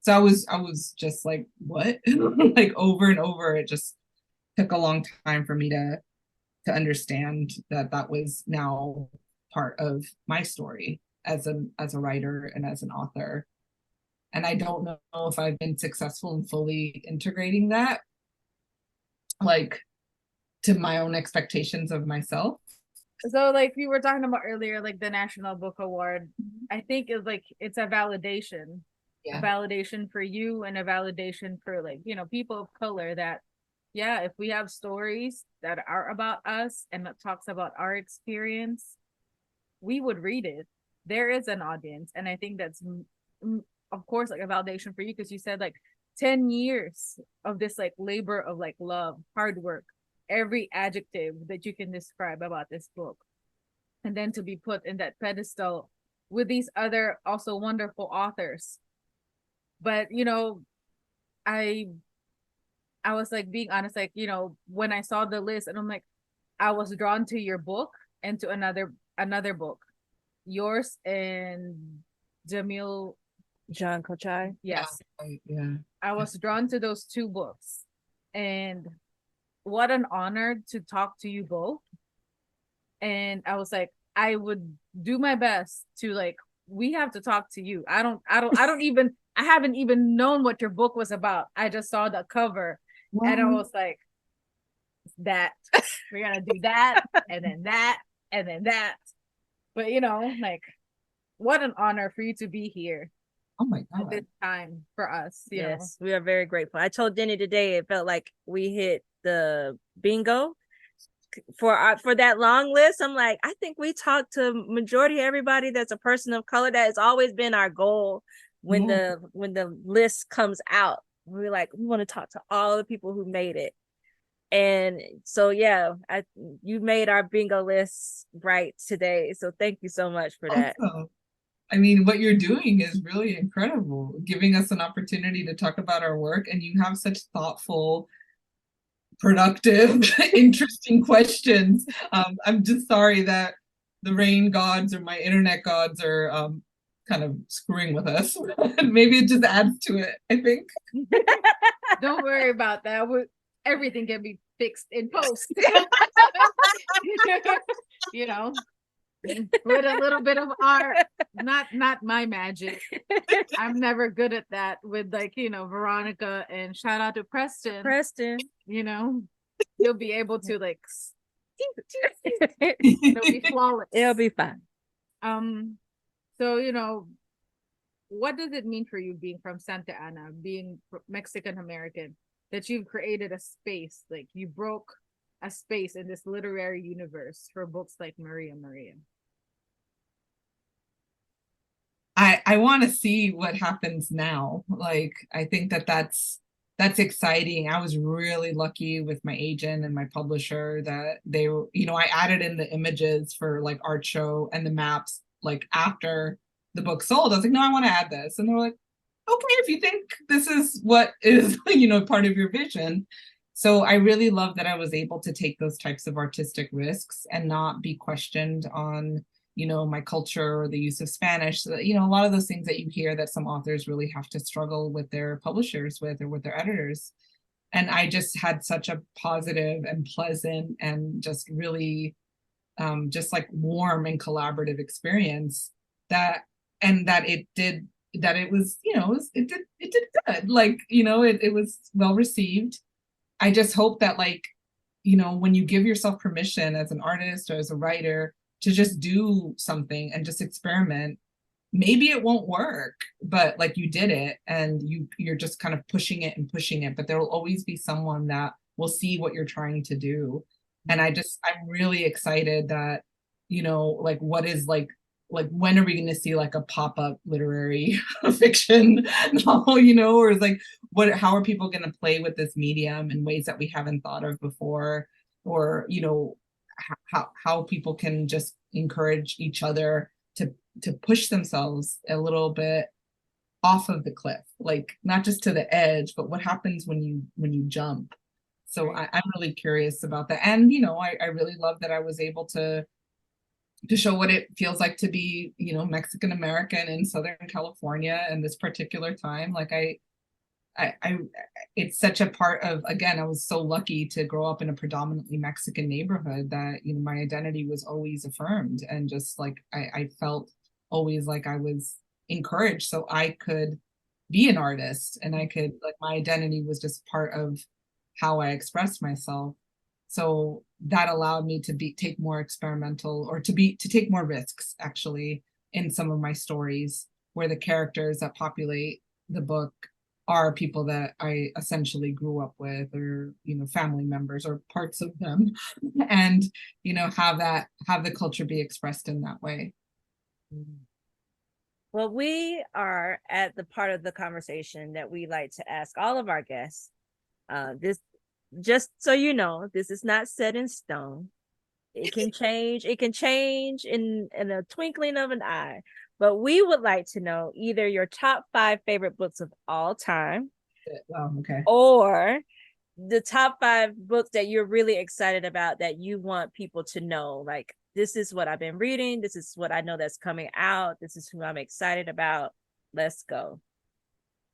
so I was just like, what? Like, over and over. It just took a long time for me to understand that that was now part of my story as a writer and as an author. And I don't know if I've been successful in fully integrating that, like, to my own expectations of myself. So, like we were talking about earlier, like the National Book Award, I think is like, it's a validation. Yeah. A validation for you, and a validation for, like, you know, people of color, that yeah, if we have stories that are about us and that talks about our experience, we would read it. There is an audience. And I think that's of course like a validation for you, because you said like 10 years of this like labor of like love, hard work, every adjective that you can describe about this book, and then to be put in that pedestal with these other also wonderful authors. But you know, I was like, being honest, like, you know, when I saw the list, and I'm like, I was drawn to your book and to another book, yours and Jamil John Kochai. Yes. Yeah. I was drawn to those two books, and what an honor to talk to you both. And I was like, I would do my best to, like, we have to talk to you. I haven't even known what your book was about. I just saw the cover. Wow. And I was like, that we're gonna do that, and then that, and then that. But you know, like, what an honor for you to be here. Oh my God. At this time for us. Yes, we are very grateful. I told Denny today, it felt like we hit the bingo for that long list. I'm like, I think we talked to majority of everybody that's a person of color. That has always been our goal when the list comes out. We're like, we want to talk to all the people who made it. And so yeah, you made our bingo list right today. So thank you so much for that. Awesome. I mean, what you're doing is really incredible, giving us an opportunity to talk about our work, and you have such thoughtful, productive, interesting questions. I'm just sorry that the rain gods or my internet gods are kind of screwing with us. Maybe it just adds to it, I think. Don't worry about that. Everything can be fixed in post. You know, with a little bit of art. Not my magic. I'm never good at that with, like, you know, Veronica, and shout out to Preston, you know, he'll be able to, like, it'll be flawless. It'll be fine. So, you know, what does it mean for you, being from Santa Ana, being Mexican American, that you've created a space, like you broke a space in this literary universe for books like Maria Maria? I want to see what happens now. Like, I think that's exciting. I was really lucky with my agent and my publisher that they were, you know, I added in the images for like art show and the maps, like, after the book sold. I was like, no, I want to add this. And they were like, okay, if you think this is what is, you know, part of your vision. So I really love that I was able to take those types of artistic risks and not be questioned on you know, my culture or the use of Spanish. So, you know, a lot of those things that you hear that some authors really have to struggle with their publishers with or with their editors. And I just had such a positive and pleasant and just really just like warm and collaborative experience that, and that it did, that it was, you know, it did good. Like, you know, it was well received. I just hope that, like, you know, when you give yourself permission as an artist or as a writer to just do something and just experiment, maybe it won't work, but like you did it and you're just kind of pushing it and pushing it, but there will always be someone that will see what you're trying to do. And I'm really excited that, you know, like what is like when are we going to see like a pop-up literary fiction novel, you know, or is like how are people going to play with this medium in ways that we haven't thought of before, or, you know, how people can just encourage each other to push themselves a little bit off of the cliff, like not just to the edge, but what happens when you jump. So I'm really curious about that. And, you know, I really love that I was able to show what it feels like to be, you know, Mexican American in Southern California in this particular time. Like I it's such a part of, again, I was so lucky to grow up in a predominantly Mexican neighborhood that, you know, my identity was always affirmed, and just like I felt always like I was encouraged so I could be an artist, and I could, like, my identity was just part of how I expressed myself. So that allowed me to take more experimental, or to take more risks actually in some of my stories, where the characters that populate the book are people that I essentially grew up with, or, you know, family members or parts of them, and, you know, have the culture be expressed in that way. Well, we are at the part of the conversation that we like to ask all of our guests. This, just so you know, this is not set in stone. It can change. It can change in a twinkling of an eye. But we would like to know either your top 5 favorite books of all time, Okay. or the top 5 books that you're really excited about that you want people to know. Like, this is what I've been reading. This is what I know that's coming out. This is who I'm excited about. Let's go.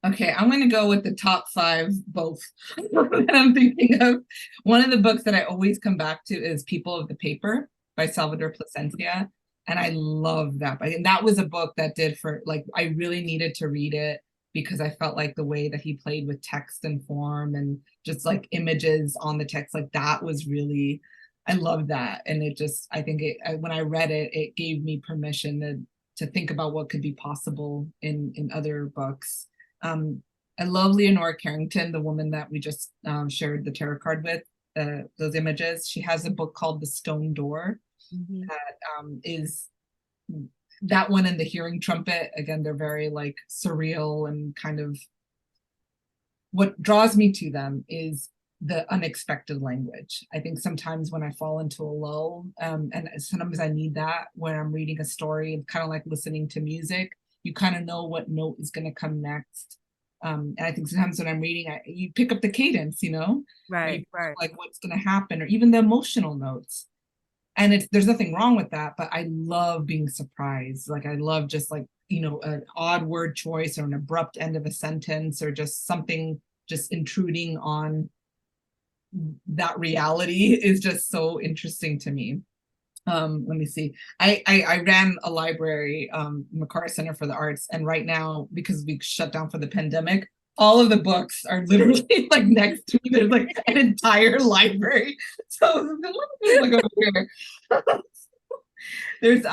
Okay, I'm going to go with the top 5, both. And I'm thinking of one of the books that I always come back to is People of the Paper by Salvador Plasencia. And I love that. And that was a book that I really needed to read it, because I felt like the way that he played with text and form and just like images on the text, like that was really, I love that. And it just, I think when I read it, it gave me permission to think about what could be possible in other books. I love Leonora Carrington, the woman that we just shared the tarot card with, those images. She has a book called The Stone Door, that is that one, and The Hearing Trumpet. Again, they're very like surreal, and kind of what draws me to them is the unexpected language. I think sometimes when I fall into a lull, and sometimes I need that when I'm reading a story, kind of like listening to music, you kind of know what note is going to come next. And I think sometimes when I'm reading, you pick up the cadence, you know, right, like what's going to happen, or even the emotional notes. And there's nothing wrong with that, but I love being surprised. Like I love just like, you know, an odd word choice or an abrupt end of a sentence, or just something just intruding on that reality is just so interesting to me. Let me see. I ran a library, McCarter Center for the Arts, and right now, because we shut down for the pandemic, all of the books are literally like next to me. There's like an entire library. So like over here. There's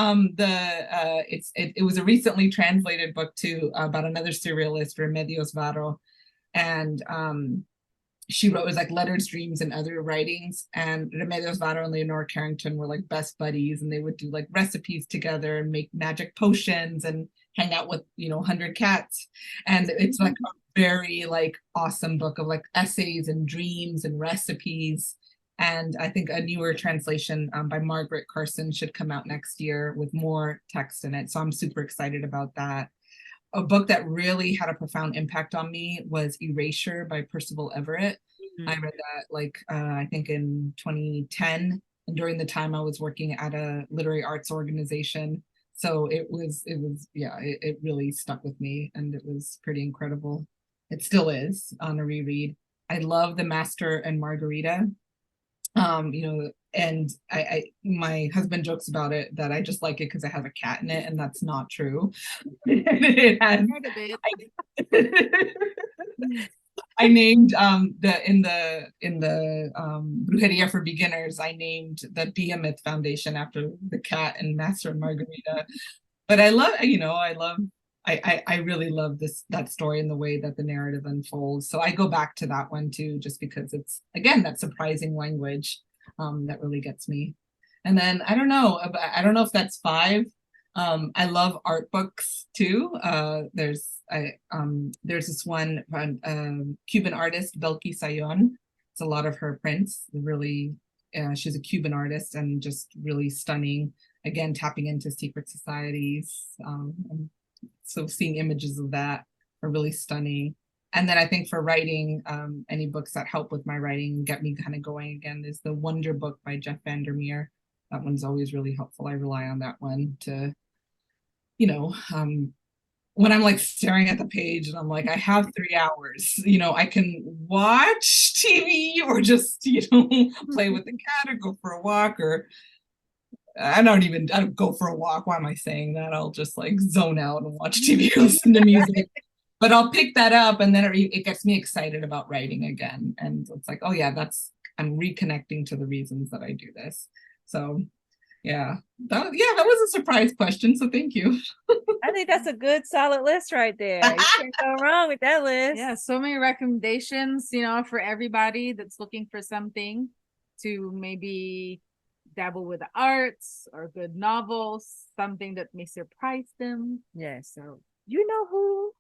it was a recently translated book too, about another surrealist, Remedios Varo, and she wrote, it was like Letters, Dreams, and Other Writings. And Remedios Varo and Leonora Carrington were like best buddies, and they would do like recipes together and make magic potions and hang out with, you know, 100 cats. And it's like a very like awesome book of like essays and dreams and recipes. And I think a newer translation by Margaret Carson should come out next year with more text in it. So I'm super excited about that. A book that really had a profound impact on me was Erasure by Percival Everett. I read that like I think in 2010, And during the time I was working at a literary arts organization. So it really stuck with me, and it was pretty incredible. It still is on a reread. I love The Master and Margarita. And my husband jokes about it that I just like it because it has a cat in it, and that's not true. It has, I named in the Brujeria for Beginners, I named the Behemoth Foundation after the cat and Master and Margarita. But I really love that story and the way that the narrative unfolds. So I go back to that one too, just because it's, again, that surprising language that really gets me. And then I don't know if that's 5. I love art books too. There's this one Cuban artist, Belkis Sayon. It's a lot of her prints. Really, she's a Cuban artist and just really stunning. Again, tapping into secret societies. So seeing images of that are really stunning. And then I think for writing, any books that help with my writing, get me kind of going again, is the Wonder Book by Jeff Vandermeer. That one's always really helpful. I rely on that one to, when I'm like staring at the page and I'm like, I have 3 hours, I can watch TV or just, play with the cat or go for a walk, or I don't go for a walk. Why am I saying that? I'll just like zone out and watch TV or listen to music. But I'll pick that up, and then it gets me excited about writing again. And it's like, oh yeah, I'm reconnecting to the reasons that I do this. So yeah, that was a surprise question. So thank you. I think that's a good solid list right there. You can't go wrong with that list. Yeah, so many recommendations, for everybody that's looking for something to maybe dabble with the arts or good novels, something that may surprise them. Yeah, so you know who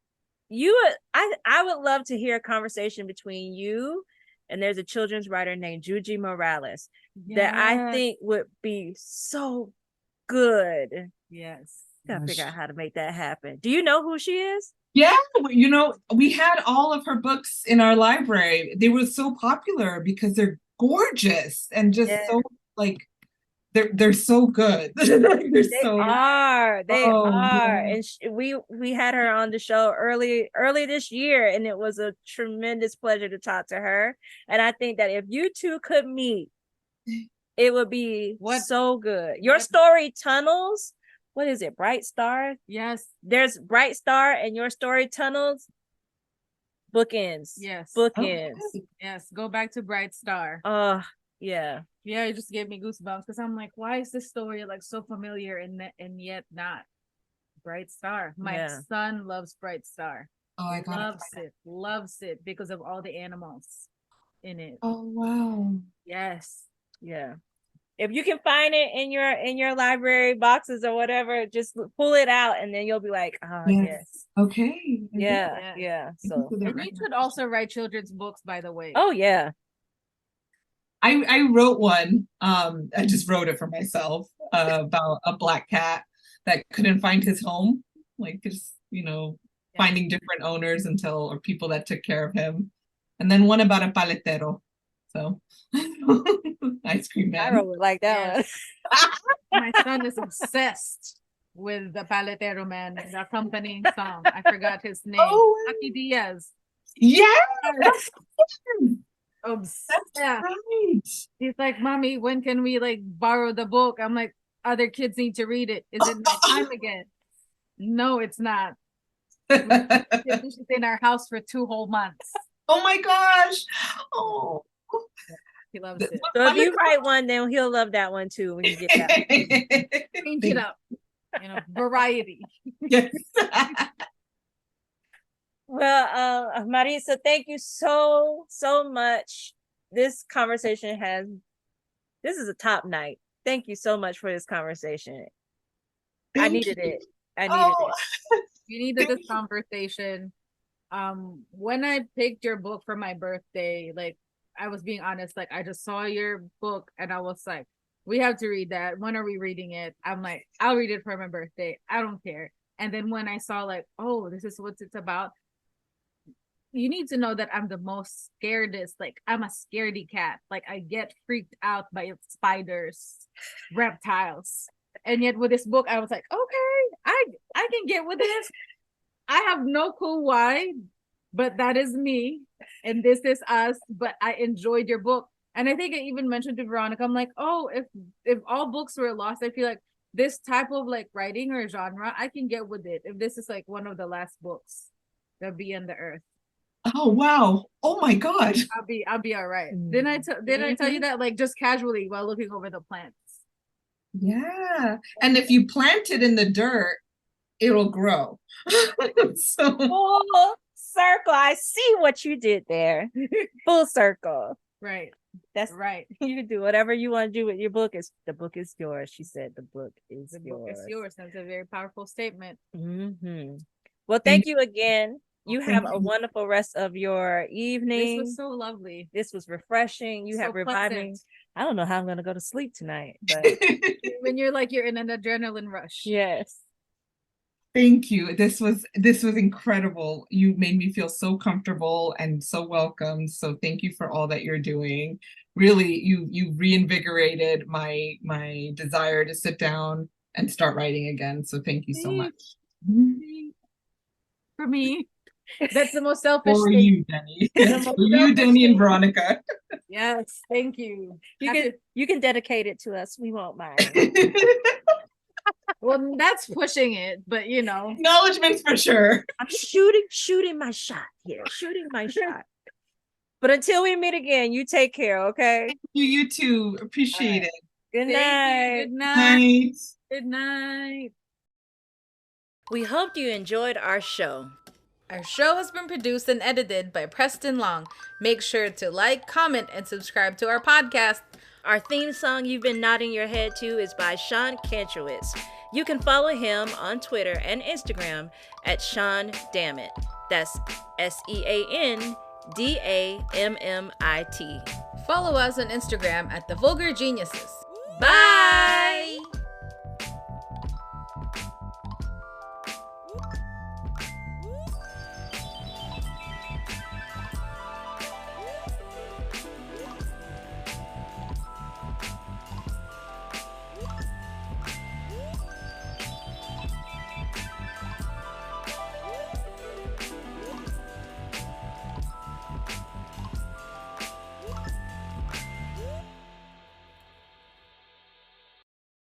I would love to hear a conversation between you and there's a children's writer named Juji Morales that I think would be so good. Yes. Gotta figure out how to make that happen. Do you know who she is? Yeah, we had all of her books in our library. They were so popular because they're gorgeous and just so like they're so good. They are. Yeah. And we had her on the show early this year, and it was a tremendous pleasure to talk to her. And I think that if you two could meet, it would be so good. Your story Tunnels. What is it? Bright Star? Yes. There's Bright Star and your story Tunnels. Bookends. Yes. Bookends. Yes. Go back to Bright Star. Yeah. Yeah, it just gave me goosebumps because I'm like, why is this story like so familiar and yet not? Bright Star. My son loves Bright Star. Oh, I got loves it because of all the animals in it. Oh wow. Yes. Yeah. If you can find it in your library boxes or whatever, just pull it out and then you'll be like, oh yes. Okay. Yeah. So and you should also write children's books, by the way. Oh yeah. I wrote one. I just wrote it for myself about a black cat that couldn't find his home, like just finding different owners or people that took care of him, and then one about a paletero. So ice cream man. I would like that one. My son is obsessed with the paletero man, the accompanying song. I forgot his name. Aki Diaz. Yes. Obsessed. That's right. He's like, Mommy, when can we like borrow the book? I'm like, other kids need to read it. Is it my time again? No, it's not. She's in our house for 2 whole months. Oh my gosh. Oh. He loves it. So if you write one, then he'll love that one too when you get that. Change it up. Variety. Yes. Well, Marytza, thank you so much. This is a top night. Thank you so much for this conversation. I needed it. You needed this conversation. When I picked your book for my birthday, like I was being honest, like I just saw your book and I was like, we have to read that. When are we reading it? I'm like, I'll read it for my birthday. I don't care. And then when I saw like, oh, this is what it's about. you need to know that I'm the most scaredest. Like, I'm a scaredy cat. Like, I get freaked out by spiders, reptiles. And yet with this book, I was like, okay, I can get with this. I have no clue why, but that is me. And this is us. But I enjoyed your book. And I think I even mentioned to Veronica, I'm like, oh, if all books were lost, I feel like this type of like writing or genre, I can get with it. If this is like one of the last books that be on the earth. Oh wow. Oh my God. I'll be all right. Didn't I tell you that like just casually while looking over the plants? Yeah. And if you plant it in the dirt, it'll grow. So Full circle. I see what you did there. Full circle. Right. That's right. You can do whatever you want to do with your book. The book is yours. She said the book is The yours. book is yours. That's a very powerful statement. Mm-hmm. Well, thank you again. You have a wonderful rest of your evening. This was so lovely. This was refreshing. You So have revived me. I don't know how I'm going to go to sleep tonight, but when you're in an adrenaline rush. Yes. Thank you. This was incredible. You made me feel so comfortable and so welcome. So thank you for all that you're doing. Really, you reinvigorated my desire to sit down and start writing again. So thank you so much. For me. That's the most selfish for thing. You, Denny. Yes, for you, Denny, and Veronica. Yes, thank you. You can dedicate it to us. We won't mind. Well, that's pushing it, but you know. Acknowledgements for sure. I'm shooting my shot here. Shooting my shot. But until we meet again, you take care, okay? You too. Appreciate it. Good night. Good night. Night. Good night. We hope you enjoyed our show. Our show has been produced and edited by Preston Long. Make sure to like, comment, and subscribe to our podcast. Our theme song you've been nodding your head to is by Sean Kantrowitz. You can follow him on Twitter and Instagram at Sean Dammit. That's SeanDammit. Follow us on Instagram at The Vulgar Geniuses. Bye!